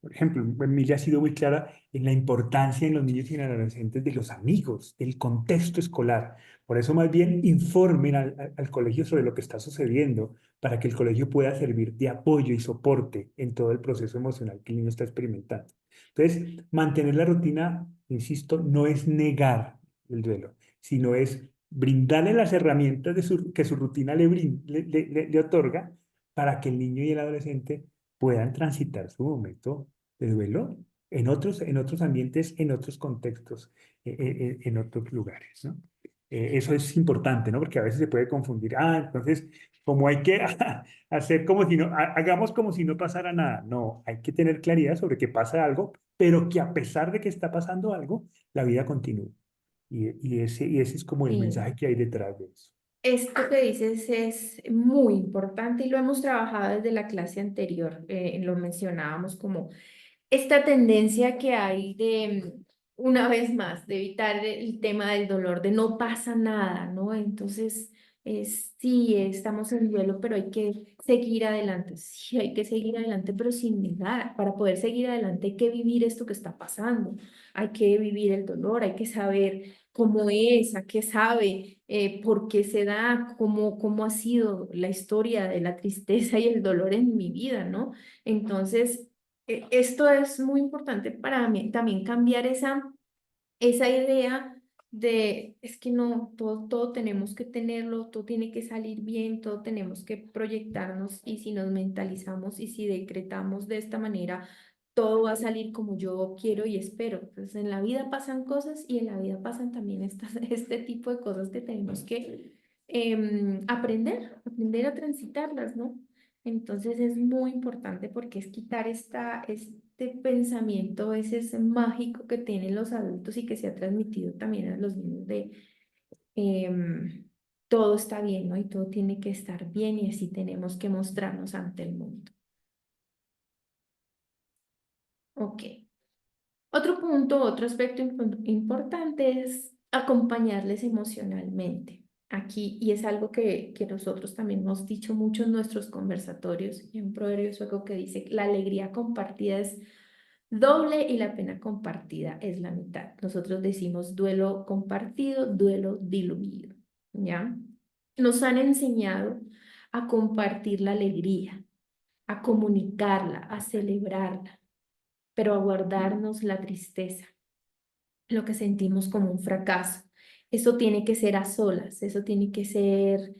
Por ejemplo, Emilia ha sido muy clara en la importancia en los niños y en los adolescentes de los amigos, del contexto escolar. Por eso más bien informen al colegio sobre lo que está sucediendo para que el colegio pueda servir de apoyo y soporte en todo el proceso emocional que el niño está experimentando. Entonces, mantener la rutina, insisto, no es negar el duelo, sino es brindarle las herramientas que su rutina le otorga para que el niño y el adolescente puedan transitar su momento de duelo en otros ambientes, en otros contextos, en otros lugares, ¿no? Eso es importante, ¿no? Porque a veces se puede confundir. Entonces, como hay que hacer como si no, hagamos como si no pasara nada. No, hay que tener claridad sobre que pasa algo, pero que a pesar de que está pasando algo, la vida continúa. Y ese es como el Sí. mensaje que hay detrás de eso. Esto que dices es muy importante y lo hemos trabajado desde la clase anterior. Lo mencionábamos como esta tendencia que hay de, una vez más, de evitar el tema del dolor, de no pasa nada, ¿no? Entonces, sí, estamos en duelo, pero hay que seguir adelante, sí, hay que seguir adelante, pero sin negar. Para poder seguir adelante hay que vivir esto que está pasando, hay que vivir el dolor, hay que saber cómo es, a qué sabe, por qué se da, cómo ha sido la historia de la tristeza y el dolor en mi vida, ¿no? Entonces, esto es muy importante para mí, también cambiar esa idea de, es que no, todo tenemos que tenerlo, todo tiene que salir bien, todo tenemos que proyectarnos y si nos mentalizamos y si decretamos de esta manera, todo va a salir como yo quiero y espero. Entonces, en la vida pasan cosas y en la vida pasan también este tipo de cosas que tenemos que aprender a transitarlas, ¿no? Entonces es muy importante porque es quitar este pensamiento, ese mágico que tienen los adultos y que se ha transmitido también a los niños de em, todo está bien, ¿no? Y todo tiene que estar bien y así tenemos que mostrarnos ante el mundo. Ok. Otro punto, otro aspecto importante es acompañarles emocionalmente. Aquí, y es algo que nosotros también hemos dicho mucho en nuestros conversatorios, y un proverbio sueco que dice, la alegría compartida es doble y la pena compartida es la mitad. Nosotros decimos duelo compartido, duelo diluido, ¿ya? Nos han enseñado a compartir la alegría, a comunicarla, a celebrarla, pero a guardarnos la tristeza, lo que sentimos como un fracaso. Eso tiene que ser a solas, eso tiene que ser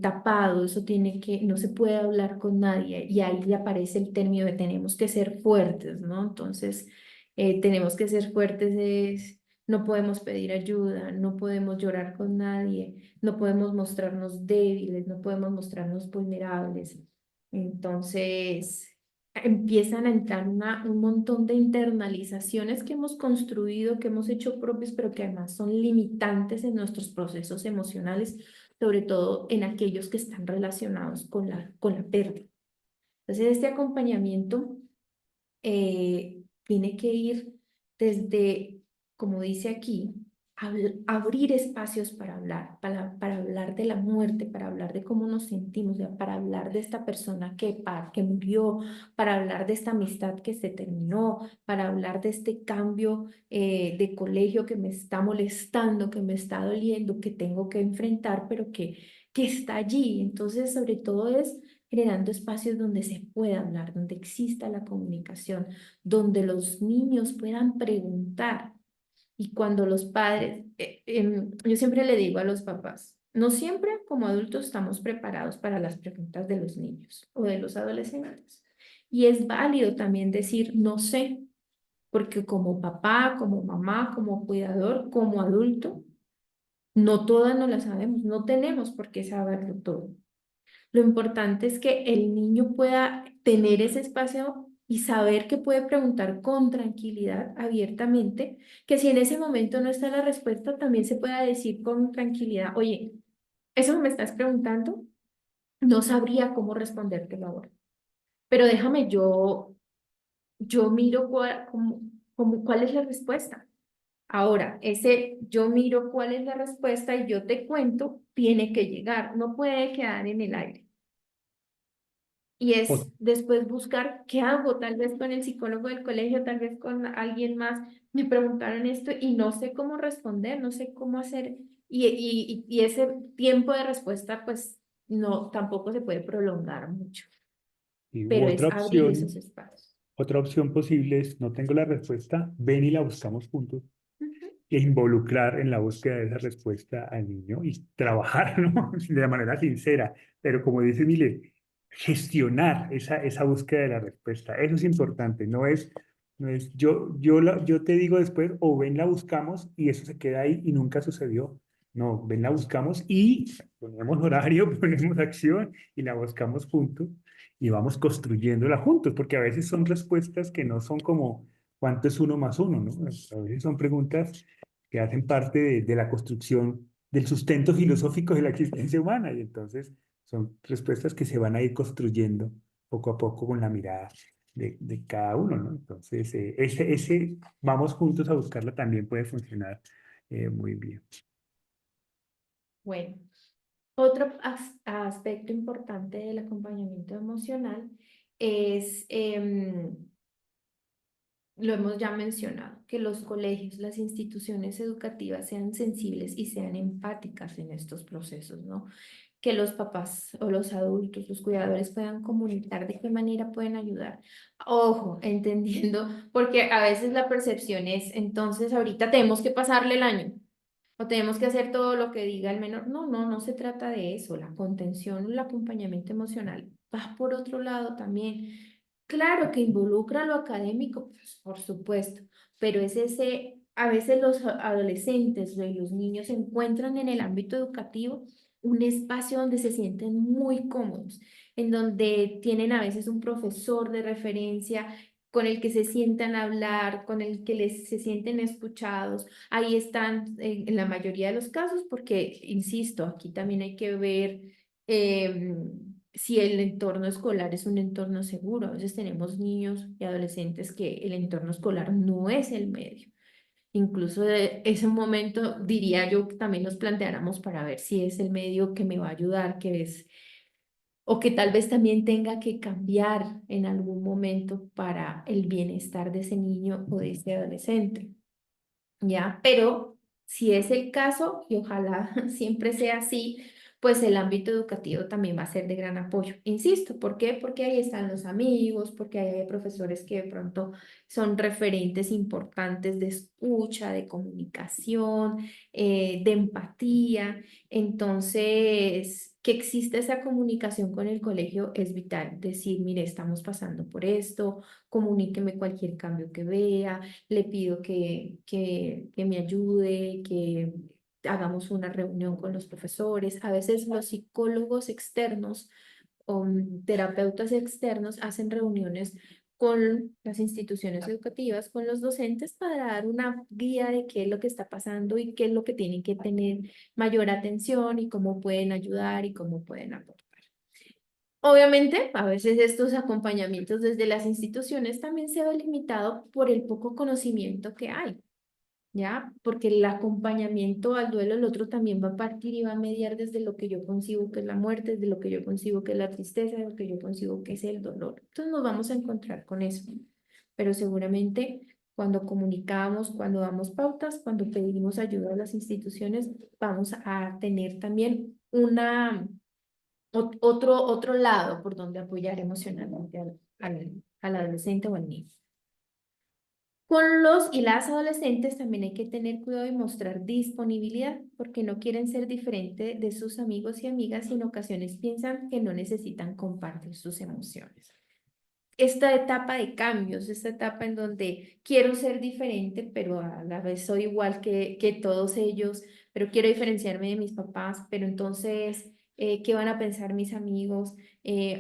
tapado, eso tiene que, no se puede hablar con nadie y ahí aparece el término de tenemos que ser fuertes, ¿no? Entonces, tenemos que ser fuertes no podemos pedir ayuda, no podemos llorar con nadie, no podemos mostrarnos débiles, no podemos mostrarnos vulnerables. Entonces, empiezan a entrar un montón de internalizaciones que hemos construido, que hemos hecho propios, pero que además son limitantes en nuestros procesos emocionales, sobre todo en aquellos que están relacionados con la pérdida. Entonces, este acompañamiento tiene que ir desde, como dice aquí, abrir espacios para hablar de la muerte, para hablar de cómo nos sentimos, para hablar de esta persona que murió, para hablar de esta amistad que se terminó, para hablar de este cambio de colegio que me está molestando, que me está doliendo, que tengo que enfrentar, pero que está allí. Entonces, sobre todo es generando espacios donde se pueda hablar, donde exista la comunicación, donde los niños puedan preguntar. Y cuando los padres, yo siempre le digo a los papás, no siempre como adultos estamos preparados para las preguntas de los niños o de los adolescentes. Y es válido también decir, no sé, porque como papá, como mamá, como cuidador, como adulto, no todas no las sabemos, no tenemos por qué saberlo todo. Lo importante es que el niño pueda tener ese espacio y saber que puede preguntar con tranquilidad, abiertamente, que si en ese momento no está la respuesta, también se pueda decir con tranquilidad, oye, eso que me estás preguntando, no sabría cómo respondértelo ahora. pero déjame yo miro cuál es la respuesta. Ahora, ese yo miro cuál es la respuesta y yo te cuento, tiene que llegar, no puede quedar en el aire. Y O- es después buscar qué hago, tal vez con el psicólogo del colegio, tal vez con alguien más. Me preguntaron esto y no sé cómo responder, no sé cómo hacer. Y ese tiempo de respuesta, pues no, tampoco se puede prolongar mucho, y pero es abrir esos espacios. otra opción posible es, no tengo la respuesta, ven y la buscamos juntos Ujú. e involucrar en la búsqueda de esa respuesta al niño y trabajar, ¿no? De manera sincera. Pero como dice Mile, gestionar esa búsqueda de la respuesta. Eso es importante. No es yo te digo después, o ven, la buscamos y eso se queda ahí y nunca sucedió. No, ven, la buscamos y ponemos horario, ponemos acción y la buscamos juntos y vamos construyéndola juntos, porque a veces son respuestas que no son como cuánto es uno más uno, ¿no? A veces son preguntas que hacen parte de la construcción del sustento filosófico de la existencia humana y entonces son respuestas que se van a ir construyendo poco a poco con la mirada de cada uno, ¿no? Entonces, ese vamos juntos a buscarla también puede funcionar muy bien. Bueno, otro aspecto importante del acompañamiento emocional es lo hemos ya mencionado, que los colegios, las instituciones educativas sean sensibles y sean empáticas en estos procesos, ¿no? Que los papás o los adultos, los cuidadores puedan comunicar de qué manera pueden ayudar. Ojo, entendiendo, porque a veces la percepción es, entonces ahorita tenemos que pasarle el año. O tenemos que hacer todo lo que diga el menor. No, no, no se trata de eso. La contención, el acompañamiento emocional va por otro lado también. Claro que involucra lo académico, pues, por supuesto, pero es ese, a veces los adolescentes y los niños encuentran en el ámbito educativo un espacio donde se sienten muy cómodos, en donde tienen a veces un profesor de referencia con el que se sientan a hablar, con el que se sienten escuchados. Ahí están en la mayoría de los casos, porque, insisto, aquí también hay que ver si el entorno escolar es un entorno seguro. A veces tenemos niños y adolescentes que el entorno escolar no es el medio. Incluso de ese momento, diría yo, que también nos planteáramos para ver si es el medio que me va a ayudar, que es, o que tal vez también tenga que cambiar en algún momento para el bienestar de ese niño o de ese adolescente. ¿Ya? Pero si es el caso, y ojalá siempre sea así, pues el ámbito educativo también va a ser de gran apoyo. Insisto, ¿por qué? Porque ahí están los amigos, porque ahí hay profesores que de pronto son referentes importantes de escucha, de comunicación, de empatía. Entonces, que exista esa comunicación con el colegio es vital. Decir, mire, estamos pasando por esto, comuníqueme cualquier cambio que vea, le pido que me ayude, que hagamos una reunión con los profesores. A veces los psicólogos externos o terapeutas externos hacen reuniones con las instituciones educativas, con los docentes, para dar una guía de qué es lo que está pasando y qué es lo que tienen que tener mayor atención y cómo pueden ayudar y cómo pueden aportar. Obviamente, a veces estos acompañamientos desde las instituciones también se ve limitado por el poco conocimiento que hay, ¿ya? Porque el acompañamiento al duelo, el otro también va a partir y va a mediar desde lo que yo concibo que es la muerte, desde lo que yo concibo que es la tristeza, de lo que yo concibo que es el dolor. Entonces nos vamos a encontrar con eso, pero seguramente cuando comunicamos, cuando damos pautas, cuando pedimos ayuda a las instituciones, vamos a tener también otro lado por donde apoyar emocionalmente al adolescente o al niño. Con los y las adolescentes también hay que tener cuidado y mostrar disponibilidad, porque no quieren ser diferente de sus amigos y amigas y en ocasiones piensan que no necesitan compartir sus emociones. Esta etapa de cambios, esta etapa en donde quiero ser diferente, pero a la vez soy igual que todos ellos, pero quiero diferenciarme de mis papás, pero entonces, ¿qué van a pensar mis amigos?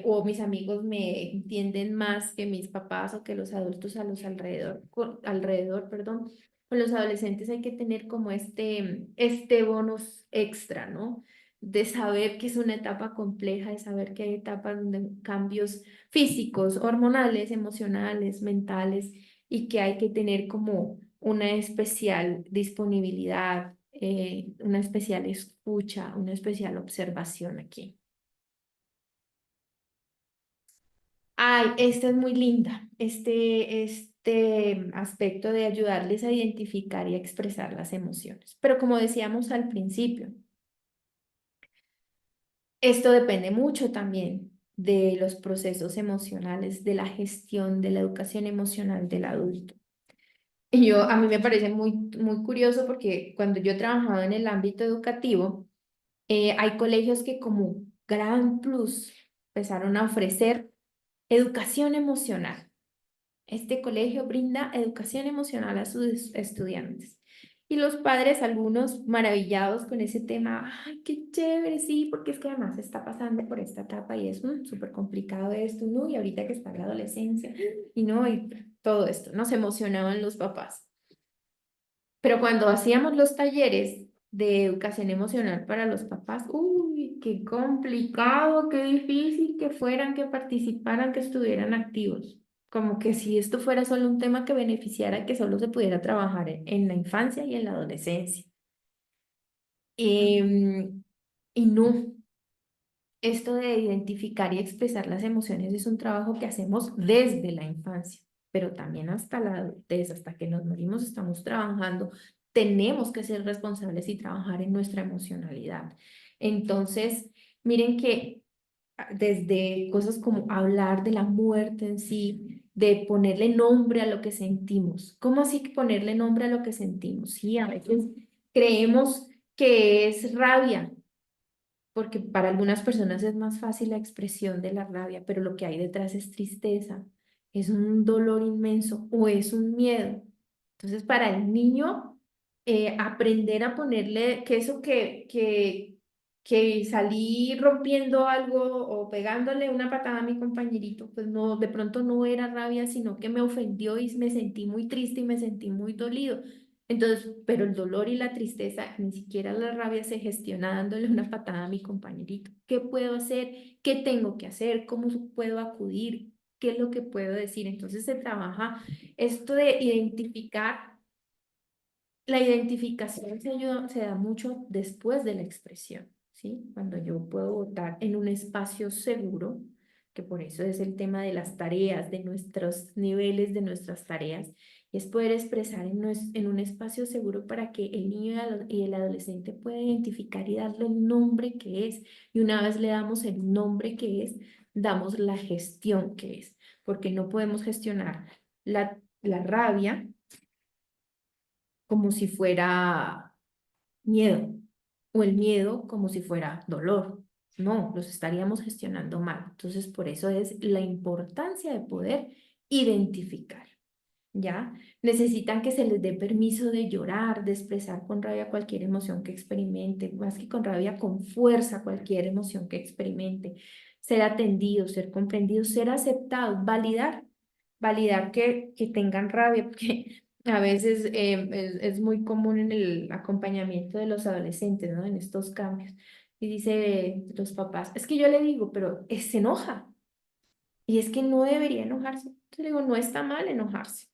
O mis amigos me entienden más que mis papás o que los adultos a los alrededor, perdón. Con los adolescentes hay que tener como este bonus extra, ¿no? de saber que es una etapa compleja, de saber que hay etapas donde cambios físicos, hormonales, emocionales, mentales, y que hay que tener como una especial disponibilidad, una especial escucha, una especial observación aquí. Ay, esta es muy linda, este aspecto de ayudarles a identificar y a expresar las emociones. Pero como decíamos al principio, esto depende mucho también de los procesos emocionales, de la gestión, de la educación emocional del adulto. A mí me parece muy curioso porque cuando yo he trabajado en el ámbito educativo, hay colegios que como gran plus empezaron a ofrecer educación emocional. Este colegio brinda educación emocional a sus estudiantes. Y los padres, algunos maravillados con ese tema, ay, qué chévere, sí, porque es que además está pasando por esta etapa y es súper complicado esto, ¿no? Y ahorita que está en la adolescencia, y no, y todo esto, nos emocionaban los papás. Pero cuando hacíamos los talleres de educación emocional para los papás, uy, qué complicado, qué difícil que fueran, que participaran, que estuvieran activos. Como que si esto fuera solo un tema que beneficiara, que solo se pudiera trabajar en la infancia y en la adolescencia. Em, y no, esto de identificar y expresar las emociones es un trabajo que hacemos desde la infancia, pero también hasta la adultez, hasta que nos morimos, estamos trabajando. Tenemos que ser responsables y trabajar en nuestra emocionalidad. Entonces, miren que desde cosas como hablar de la muerte en sí, de ponerle nombre a lo que sentimos. ¿Cómo así que ponerle nombre a lo que sentimos? Sí, a veces creemos que es rabia, porque para algunas personas es más fácil la expresión de la rabia, pero lo que hay detrás es tristeza, es un dolor inmenso o es un miedo. Entonces, para el niño, aprender a ponerle que eso que salí rompiendo algo o pegándole una patada a mi compañerito, pues no, de pronto no era rabia, sino que me ofendió y me sentí muy triste y me sentí muy dolido. Entonces, pero el dolor y la tristeza, ni siquiera la rabia se gestiona dándole una patada a mi compañerito. ¿Qué puedo hacer? ¿Qué tengo que hacer? ¿Cómo puedo acudir? ¿Qué es lo que puedo decir? Entonces se trabaja esto de identificar. La identificación se da mucho después de la expresión, ¿sí? Cuando yo puedo votar en un espacio seguro, que por eso es el tema de las tareas, de nuestros niveles de nuestras tareas, es poder expresar en un espacio seguro para que el niño y el adolescente pueda identificar y darle el nombre que es. Y una vez le damos el nombre que es, damos la gestión que es, porque no podemos gestionar la rabia como si fuera miedo o el miedo como si fuera dolor. No, los estaríamos gestionando mal. Entonces, por eso es la importancia de poder identificar, ¿ya? Necesitan que se les dé permiso de llorar, de expresar con rabia cualquier emoción que experimente, más que con rabia, con fuerza cualquier emoción que experimente. Ser atendidos, ser comprendidos, ser aceptados, validar que tengan rabia, porque a veces es muy común en el acompañamiento de los adolescentes, ¿no? En estos cambios. Y dice los papás, es que yo le digo, pero se enoja. Y es que no debería enojarse. Entonces le digo, no está mal enojarse.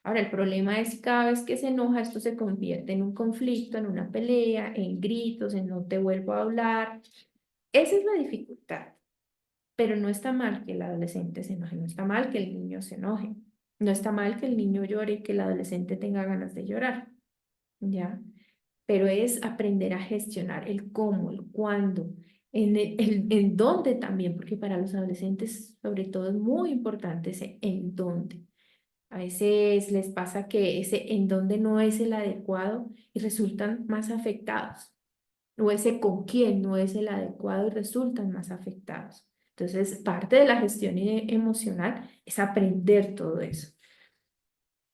Ahora, el problema es que cada vez que se enoja, esto se convierte en un conflicto, en una pelea, en gritos, en no te vuelvo a hablar. Esa es la dificultad. Pero no está mal que el adolescente se enoje, no está mal que el niño se enoje, no está mal que el niño llore y que el adolescente tenga ganas de llorar, ¿ya? Pero es aprender a gestionar el cómo, el cuándo, en dónde también, porque para los adolescentes sobre todo es muy importante ese en dónde. A veces les pasa que ese en dónde no es el adecuado y resultan más afectados o ese con quién no es el adecuado y resultan más afectados. Entonces, parte de la gestión emocional es aprender todo eso.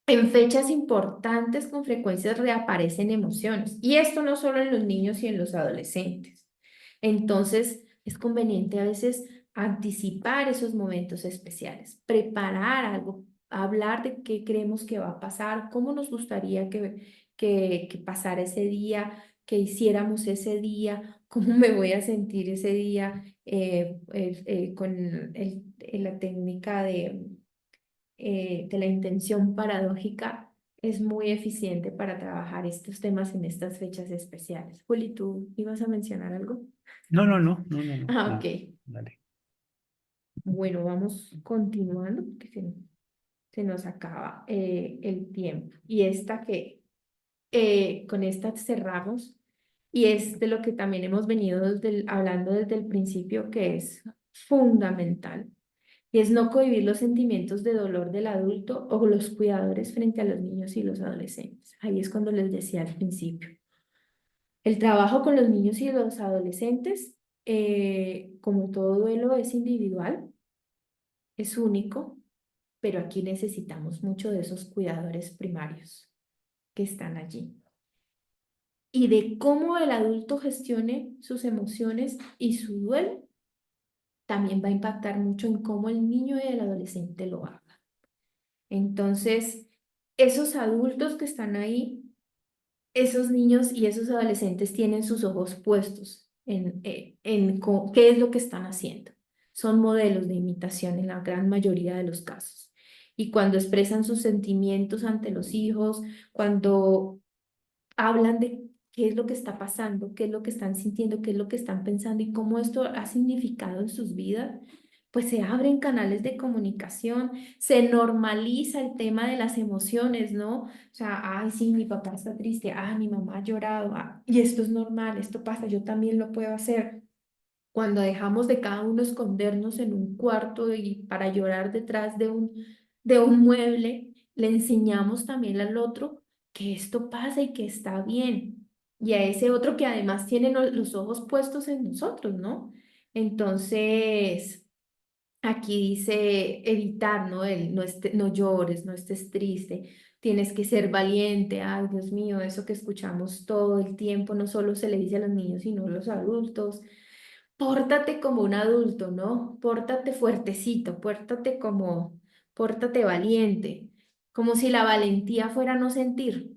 En fechas importantes con frecuencia reaparecen emociones y esto no solo en los niños y en los adolescentes. Entonces, es conveniente a veces anticipar esos momentos especiales, preparar algo, hablar de qué creemos que va a pasar, cómo nos gustaría que pasara ese día, qué hiciéramos ese día, cómo me voy a sentir ese día con la técnica de la intención paradójica. Es muy eficiente para trabajar estos temas en estas fechas especiales. Juli, ¿tú ibas a mencionar algo? No, no, no, no, no, no, Ah, ok. nada. Dale. Bueno, vamos continuando porque se nos acaba el tiempo. Y esta con esta cerramos, y es de lo que también hemos venido hablando desde el principio, que es fundamental, y es no cohibir los sentimientos de dolor del adulto o los cuidadores frente a los niños y los adolescentes. Ahí es cuando les decía al principio. El trabajo con los niños y los adolescentes, como todo duelo, es individual, es único, pero aquí necesitamos mucho de esos cuidadores primarios que están allí. Y de cómo el adulto gestione sus emociones y su duelo, también va a impactar mucho en cómo el niño y el adolescente lo haga. Entonces, esos adultos que están ahí, esos niños y esos adolescentes tienen sus ojos puestos en qué es lo que están haciendo. Son modelos de imitación en la gran mayoría de los casos. Y cuando expresan sus sentimientos ante los hijos, cuando hablan de qué es lo que está pasando, qué es lo que están sintiendo, qué es lo que están pensando y cómo esto ha significado en sus vidas, pues se abren canales de comunicación, se normaliza el tema de las emociones, ¿no? O sea, ay, sí, mi papá está triste, ah, mi mamá ha llorado, y esto es normal, esto pasa, yo también lo puedo hacer. Cuando dejamos de cada uno escondernos en un cuarto y para llorar detrás de un mueble, le enseñamos también al otro que esto pasa y que está bien. Y a ese otro que además tiene los ojos puestos en nosotros, ¿no? Entonces, aquí dice evitar, ¿no? No llores, no estés triste, tienes que ser valiente. Ay, Dios mío, eso que escuchamos todo el tiempo, no solo se le dice a los niños, sino a los adultos. Pórtate como un adulto, ¿no? Pórtate fuertecito, pórtate valiente, como si la valentía fuera no sentir.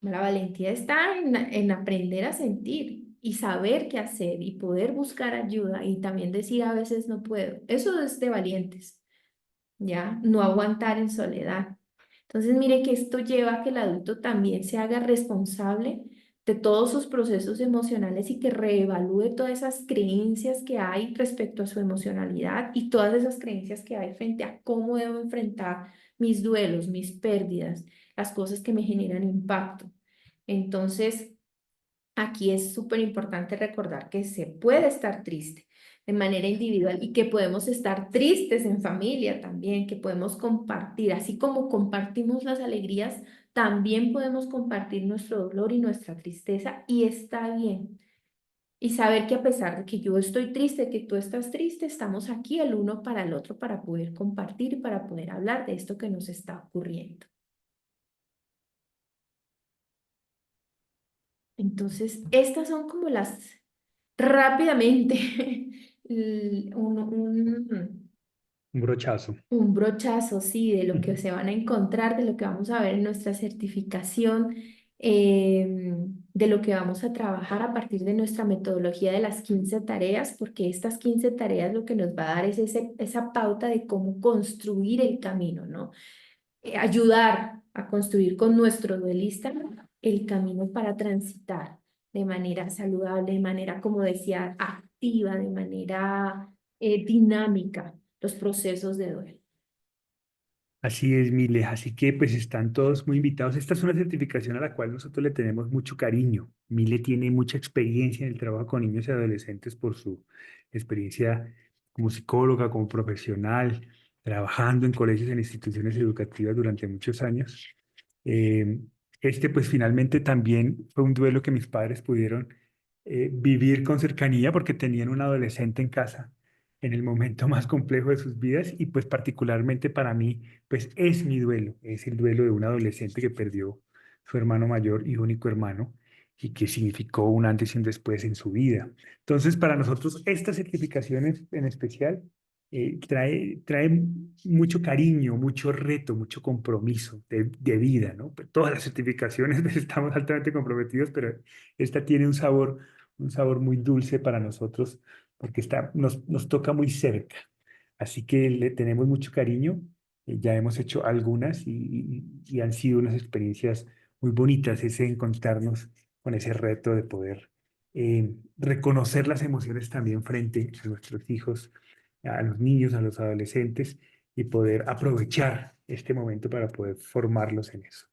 La valentía está en aprender a sentir y saber qué hacer y poder buscar ayuda y también decir a veces no puedo. Eso es de valientes, ¿ya? No aguantar en soledad. Entonces, mire que esto lleva a que el adulto también se haga responsable de todos sus procesos emocionales y que reevalúe todas esas creencias que hay respecto a su emocionalidad y todas esas creencias que hay frente a cómo debo enfrentar mis duelos, mis pérdidas, las cosas que me generan impacto. Entonces, aquí es súper importante recordar que se puede estar triste de manera individual y que podemos estar tristes en familia también, que podemos compartir, así como compartimos las alegrías, también podemos compartir nuestro dolor y nuestra tristeza y está bien. Y saber que a pesar de que yo estoy triste, que tú estás triste, estamos aquí el uno para el otro para poder compartir y para poder hablar de esto que nos está ocurriendo. Entonces, estas son como rápidamente, l- un, un, Un brochazo. un brochazo, sí, de lo que se van a encontrar, de lo que vamos a ver en nuestra certificación, de lo que vamos a trabajar a partir de nuestra metodología de las 15 tareas, porque estas 15 tareas lo que nos va a dar es esa pauta de cómo construir el camino, ¿no? Ayudar a construir con nuestro duelista el camino para transitar de manera saludable, de manera, como decía, activa, de manera dinámica los procesos de duelo. Así es, Mile. Así que pues están todos muy invitados. Esta es una certificación a la cual nosotros le tenemos mucho cariño. Mile tiene mucha experiencia en el trabajo con niños y adolescentes por su experiencia como psicóloga, como profesional, trabajando en colegios e instituciones educativas durante muchos años. Eh, este pues finalmente también fue un duelo que mis padres pudieron vivir con cercanía porque tenían un adolescente en casa en el momento más complejo de sus vidas y pues particularmente para mí pues es mi duelo, es el duelo de un adolescente que perdió su hermano mayor y único hermano y que significó un antes y un después en su vida. Entonces para nosotros estas certificaciones en especial trae mucho cariño, mucho reto, mucho compromiso de vida, ¿no? Pues todas las certificaciones pues, estamos altamente comprometidos, pero esta tiene un sabor muy dulce para nosotros porque nos toca muy cerca. Así que le tenemos mucho cariño. Ya hemos hecho algunas y han sido unas experiencias muy bonitas ese encontrarnos con ese reto de poder reconocer las emociones también frente a nuestros hijos, a los niños, a los adolescentes y poder aprovechar este momento para poder formarlos en eso.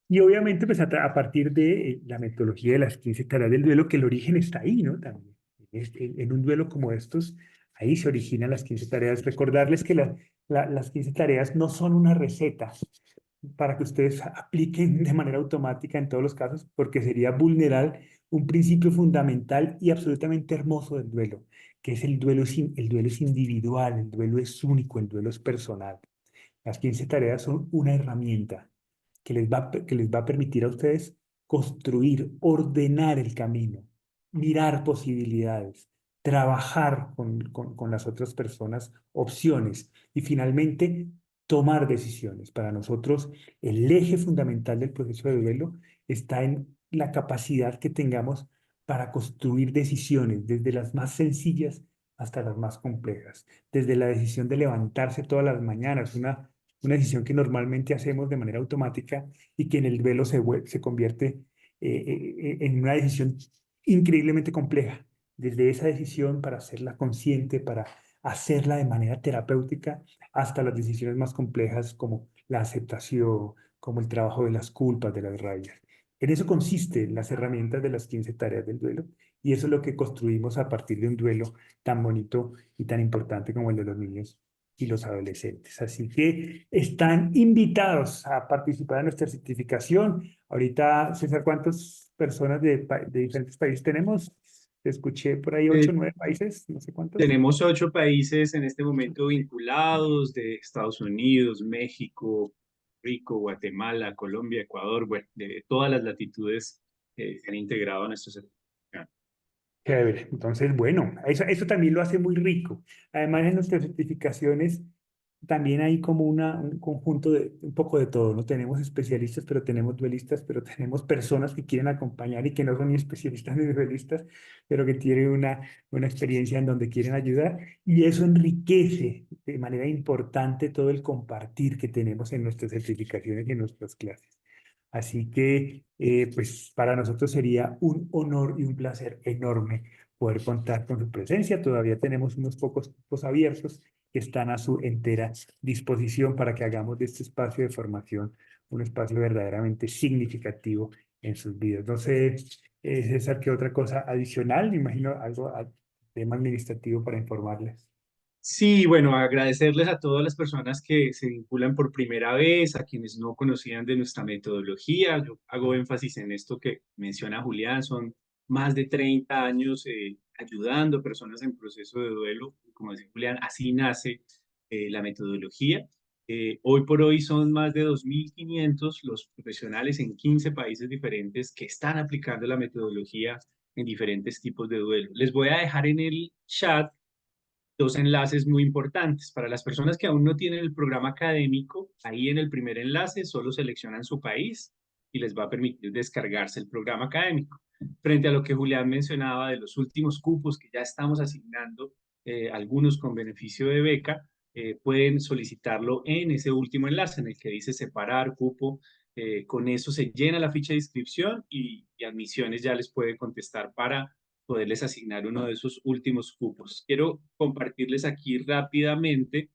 Y obviamente, pues a partir de la metodología de las 15 tareas del duelo, que el origen está ahí, ¿no? También. En un duelo como estos, ahí se originan las 15 tareas. Recordarles que las 15 tareas no son una receta para que ustedes apliquen de manera automática en todos los casos, porque sería vulnerar un principio fundamental y absolutamente hermoso del duelo, que es el duelo es individual, el duelo es único, el duelo es personal. Las 15 tareas son una herramienta que les va a permitir a ustedes construir, ordenar el camino, mirar posibilidades, trabajar con las otras personas, opciones y finalmente tomar decisiones. Para nosotros, el eje fundamental del proceso de duelo está en la capacidad que tengamos para construir decisiones, desde las más sencillas hasta las más complejas, desde la decisión de levantarse todas las mañanas, una decisión que normalmente hacemos de manera automática y que en el duelo se convierte en una decisión increíblemente compleja. Desde esa decisión para hacerla consciente, para hacerla de manera terapéutica, hasta las decisiones más complejas como la aceptación, como el trabajo de las culpas, de las rabias. En eso consisten las herramientas de las 15 tareas del duelo y eso es lo que construimos a partir de un duelo tan bonito y tan importante como el de los niños y los adolescentes. Así que están invitados a participar en nuestra certificación. Ahorita, César, ¿cuántas personas de diferentes países tenemos? Escuché por ahí 8 o Eh, 9 países, no sé cuántos. Tenemos 8 países en este momento vinculados, de Estados Unidos, México, Rico, Guatemala, Colombia, Ecuador, bueno, de todas las latitudes se han integrado a nuestro certificado. Chévere. Entonces, bueno, eso también lo hace muy rico. Además, en nuestras certificaciones también hay como un conjunto de un poco de todo. No tenemos especialistas, pero tenemos duelistas, pero tenemos personas que quieren acompañar y que no son ni especialistas ni duelistas, pero que tienen una experiencia en donde quieren ayudar. Y eso enriquece de manera importante todo el compartir que tenemos en nuestras certificaciones y en nuestras clases. Así que, pues para nosotros sería un honor y un placer enorme poder contar con su presencia. Todavía tenemos unos pocos cupos abiertos que están a su entera disposición para que hagamos de este espacio de formación un espacio verdaderamente significativo en sus vidas. No sé, César, ¿qué otra cosa adicional? Me imagino algo tema administrativo para informarles. Sí, bueno, agradecerles a todas las personas que se vinculan por primera vez, a quienes no conocían de nuestra metodología. Yo hago énfasis en esto que menciona Julián, son más de 30 años ayudando a personas en proceso de duelo. Como decía Julián, así nace la metodología. Hoy por hoy son más de 2.500 los profesionales en 15 países diferentes que están aplicando la metodología en diferentes tipos de duelo. Les voy a dejar en el chat dos enlaces muy importantes. Para las personas que aún no tienen el programa académico, ahí en el primer enlace solo seleccionan su país y les va a permitir descargarse el programa académico. Frente a lo que Julián mencionaba de los últimos cupos que ya estamos asignando, algunos con beneficio de beca, pueden solicitarlo en ese último enlace en el que dice separar cupo. Con eso se llena la ficha de inscripción y admisiones ya les puede contestar para poderles asignar uno de esos últimos cupos. Quiero compartirles aquí rápidamente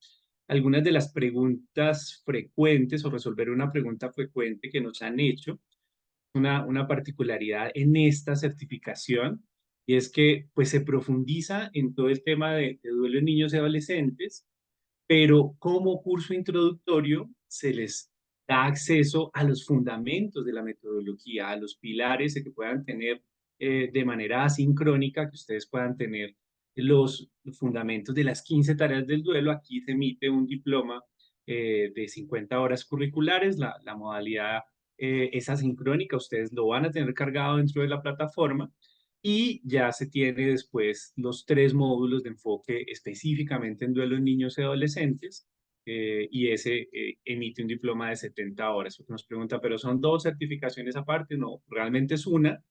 algunas de las preguntas frecuentes o resolver una pregunta frecuente que nos han hecho. Una particularidad en esta certificación y es que pues se profundiza en todo el tema de duelo en niños y adolescentes, pero como curso introductorio se les da acceso a los fundamentos de la metodología, a los pilares que puedan tener de manera asincrónica, que ustedes puedan tener los fundamentos de las 15 tareas del duelo. Aquí se emite un diploma de 50 horas curriculares, la modalidad es asincrónica, ustedes lo van a tener cargado dentro de la plataforma y ya se tiene después los 3 módulos de enfoque específicamente en duelo en niños y adolescentes, y ese emite un diploma de 70 horas. Porque nos pregunta, ¿pero son 2 certificaciones aparte? No, realmente es una,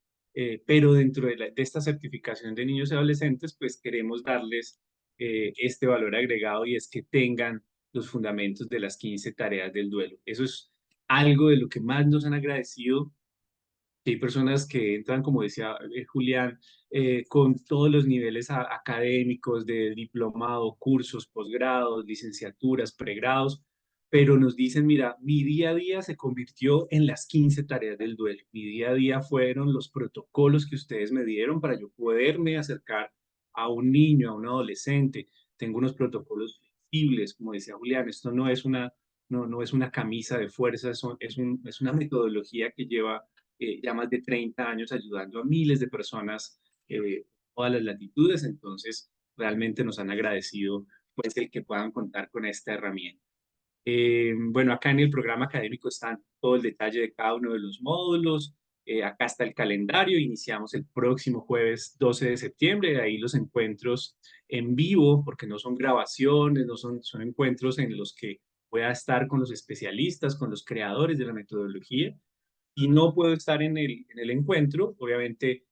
pero dentro de esta certificación de niños y adolescentes, pues queremos darles este valor agregado, y es que tengan los fundamentos de las 15 tareas del duelo. Eso es algo de lo que más nos han agradecido, que hay personas que entran, como decía Julián, con todos los niveles académicos de diplomado, cursos, posgrados, licenciaturas, pregrados, pero nos dicen, mira, mi día a día se convirtió en las 15 tareas del duelo. Mi día a día fueron los protocolos que ustedes me dieron para yo poderme acercar a un niño, a un adolescente. Tengo unos protocolos flexibles, como decía Julián, esto no es una camisa de fuerza, es una metodología que lleva ya más de 30 años ayudando a miles de personas, todas las latitudes. Entonces realmente nos han agradecido pues el que puedan contar con esta herramienta. Bueno, acá en el programa académico está todo el detalle de cada uno de los módulos. Acá está el calendario. Iniciamos el próximo jueves 12 de septiembre. Ahí los encuentros en vivo, porque no son grabaciones, son encuentros en los que voy a estar con los especialistas, con los creadores de la metodología, y no puedo estar en el encuentro. Obviamente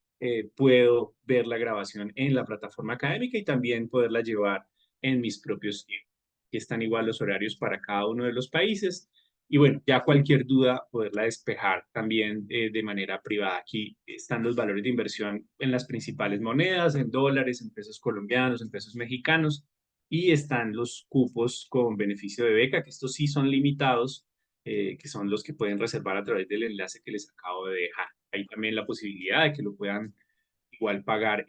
puedo ver la grabación en la plataforma académica y también poderla llevar en mis propios tiempos. Aquí están igual los horarios para cada uno de los países. Y bueno, ya cualquier duda poderla despejar también de manera privada. Aquí están los valores de inversión en las principales monedas, en dólares, en pesos colombianos, en pesos mexicanos. Y están los cupos con beneficio de beca, que estos sí son limitados, que son los que pueden reservar a través del enlace que les acabo de dejar. Hay también la posibilidad de que lo puedan igual pagar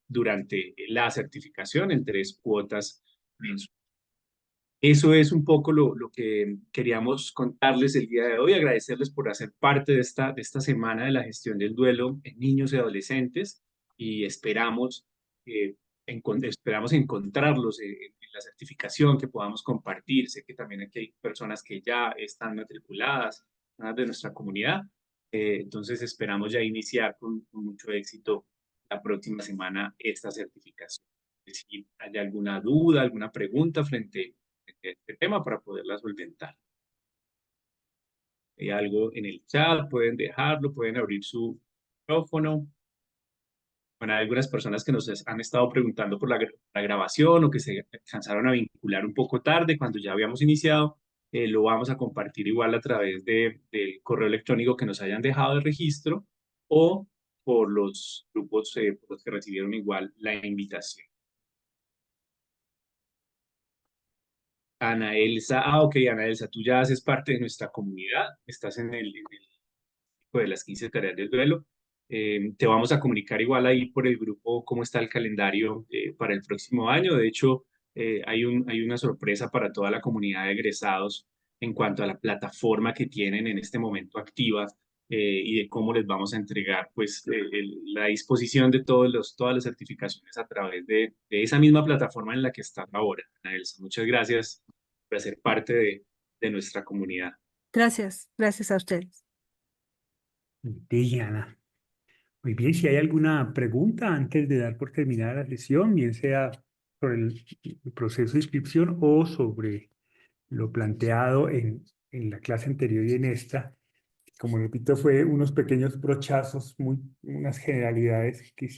durante la certificación en 3 cuotas mensuales. Eso es un poco lo que queríamos contarles el día de hoy, agradecerles por hacer parte de esta semana de la gestión del duelo en niños y adolescentes, y eh, esperamos encontrarlos en la certificación, que podamos compartir. Sé que también aquí hay personas que ya están matriculadas, personas de nuestra comunidad. Entonces esperamos ya iniciar con mucho éxito la próxima semana esta certificación. Si hay alguna duda, alguna pregunta frente este tema, para poderla solventar. Hay algo en el chat, pueden dejarlo, pueden abrir su micrófono. Bueno, hay algunas personas que nos han estado preguntando por la grabación, o que se alcanzaron a vincular un poco tarde cuando ya habíamos iniciado. Lo vamos a compartir igual a través del correo electrónico que nos hayan dejado de registro, o por los grupos por los que recibieron igual la invitación. Ana Elsa, ok, Ana Elsa, tú ya haces parte de nuestra comunidad, estás en el grupo de las 15 tareas del duelo. Te vamos a comunicar igual ahí por el grupo cómo está el calendario para el próximo año. De hecho, hay una sorpresa para toda la comunidad de egresados en cuanto a la plataforma que tienen en este momento activa, y de cómo les vamos a entregar pues la disposición de todas las certificaciones a través de esa misma plataforma en la que están ahora. Ana Elsa, muchas gracias por ser parte de nuestra comunidad. Gracias, gracias a ustedes. Diana. Muy bien, si hay alguna pregunta antes de dar por terminada la sesión, bien sea sobre el proceso de inscripción o sobre lo planteado en la clase anterior y en esta. Como repito, fue unos pequeños brochazos, unas generalidades que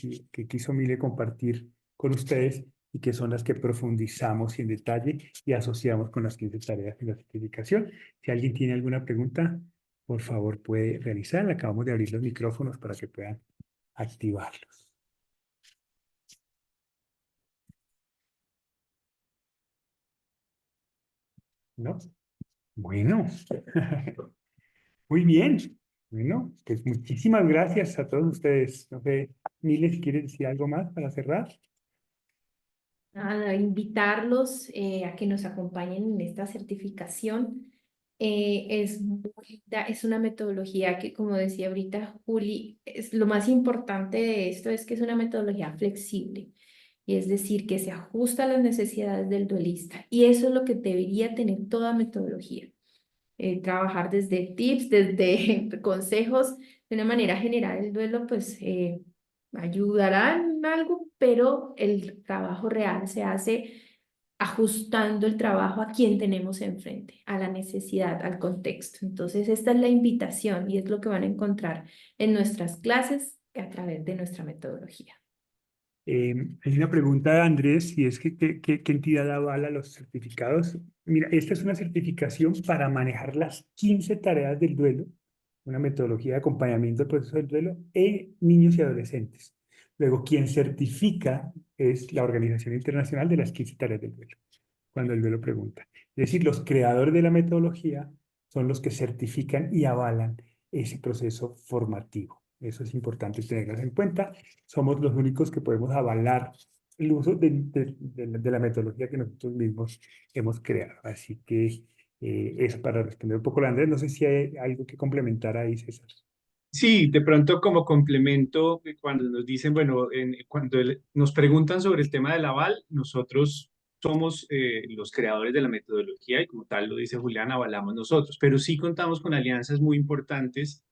quiso Mile compartir con ustedes, y que son las que profundizamos en detalle y asociamos con las 15 tareas de la certificación. Si alguien tiene alguna pregunta, por favor puede realizarla. Acabamos de abrir los micrófonos para que puedan activarlos. ¿No? Bueno. Muy bien. Bueno, pues muchísimas gracias a todos ustedes. No sé, Mile, si quieres decir algo más para cerrar. A invitarlos a que nos acompañen en esta certificación. Es una metodología que, como decía ahorita Juli, lo más importante de esto es que es una metodología flexible, y es decir, que se ajusta a las necesidades del duelista, y eso es lo que debería tener toda metodología. Trabajar desde tips, desde consejos, de una manera general. El duelo pues ayudará en algo, pero el trabajo real se hace ajustando el trabajo a quien tenemos enfrente, a la necesidad, al contexto. Entonces, esta es la invitación y es lo que van a encontrar en nuestras clases a través de nuestra metodología. Hay una pregunta de Andrés, y es que ¿qué entidad avala los certificados? Mira, esta es una certificación para manejar las 15 tareas del duelo, una metodología de acompañamiento del proceso del duelo en niños y adolescentes. Luego, quien certifica es la Organización Internacional de las 15 tareas del duelo, cuando el duelo pregunta. Es decir, los creadores de la metodología son los que certifican y avalan ese proceso formativo. Eso es importante tenerlo en cuenta. Somos los únicos que podemos avalar el uso de la metodología que nosotros mismos hemos creado. Así que es para responder un poco a Andrés. No sé si hay algo que complementar ahí, César. Sí, de pronto como complemento, cuando nos dicen, bueno, cuando nos preguntan sobre el tema del aval, nosotros somos los creadores de la metodología y como tal lo dice Julián, avalamos nosotros, pero sí contamos con alianzas muy importantes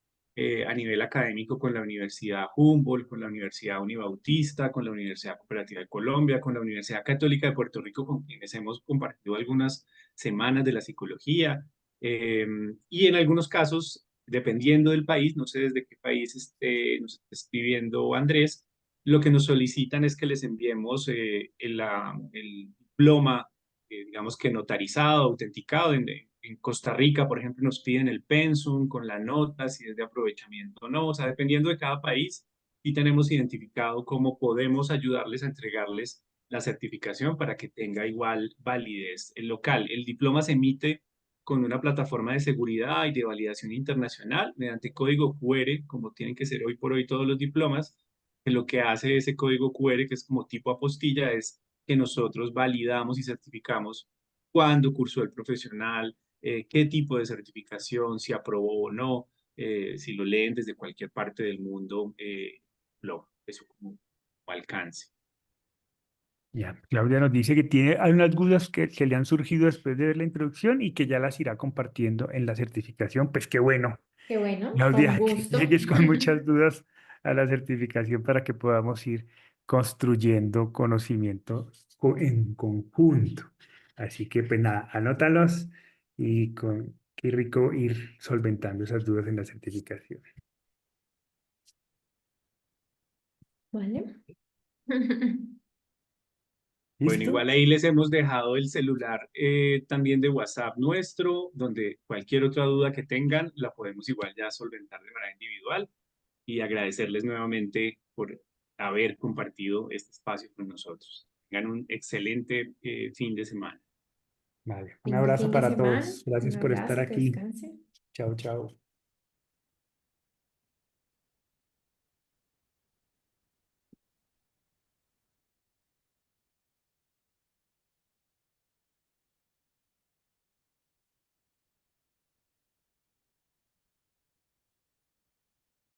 a nivel académico con la Universidad Humboldt, con la Universidad Unibautista, con la Universidad Cooperativa de Colombia, con la Universidad Católica de Puerto Rico, con quienes hemos compartido algunas semanas de la psicología. Y en algunos casos, dependiendo del país, no sé desde qué país nos esté escribiendo Andrés, lo que nos solicitan es que les enviemos el diploma, digamos que notarizado, autenticado. En Costa Rica, por ejemplo, nos piden el pensum con la nota, si es de aprovechamiento o no. O sea, dependiendo de cada país, y tenemos identificado cómo podemos ayudarles a entregarles la certificación para que tenga igual validez el local. El diploma se emite con una plataforma de seguridad y de validación internacional mediante código QR, como tienen que ser hoy por hoy todos los diplomas, que lo que hace ese código QR, que es como tipo apostilla, es que nosotros validamos y certificamos cuándo cursó el profesional, qué tipo de certificación, si aprobó o no, si lo leen desde cualquier parte del mundo, eso como alcance. Ya, Claudia nos dice que tiene algunas dudas que le han surgido después de ver la introducción y que ya las irá compartiendo en la certificación. Pues qué bueno, Qué bueno, con Claudia, que gusto. llegues con muchas dudas a la certificación para que podamos ir construyendo conocimiento en conjunto. Así que pues nada, anótalos y qué rico ir solventando esas dudas en la certificación. ¿Vale? Bueno, ¿Listo? igual ahí les hemos dejado el celular también de WhatsApp nuestro, donde cualquier otra duda que tengan la podemos igual ya solventar de manera individual y agradecerles nuevamente por haber compartido este espacio con nosotros. Tengan un excelente fin de semana. Vale, un Lindo abrazo fin de para semana. todos. Un Gracias por estar abrazo, que aquí. descansen. Chao, chao.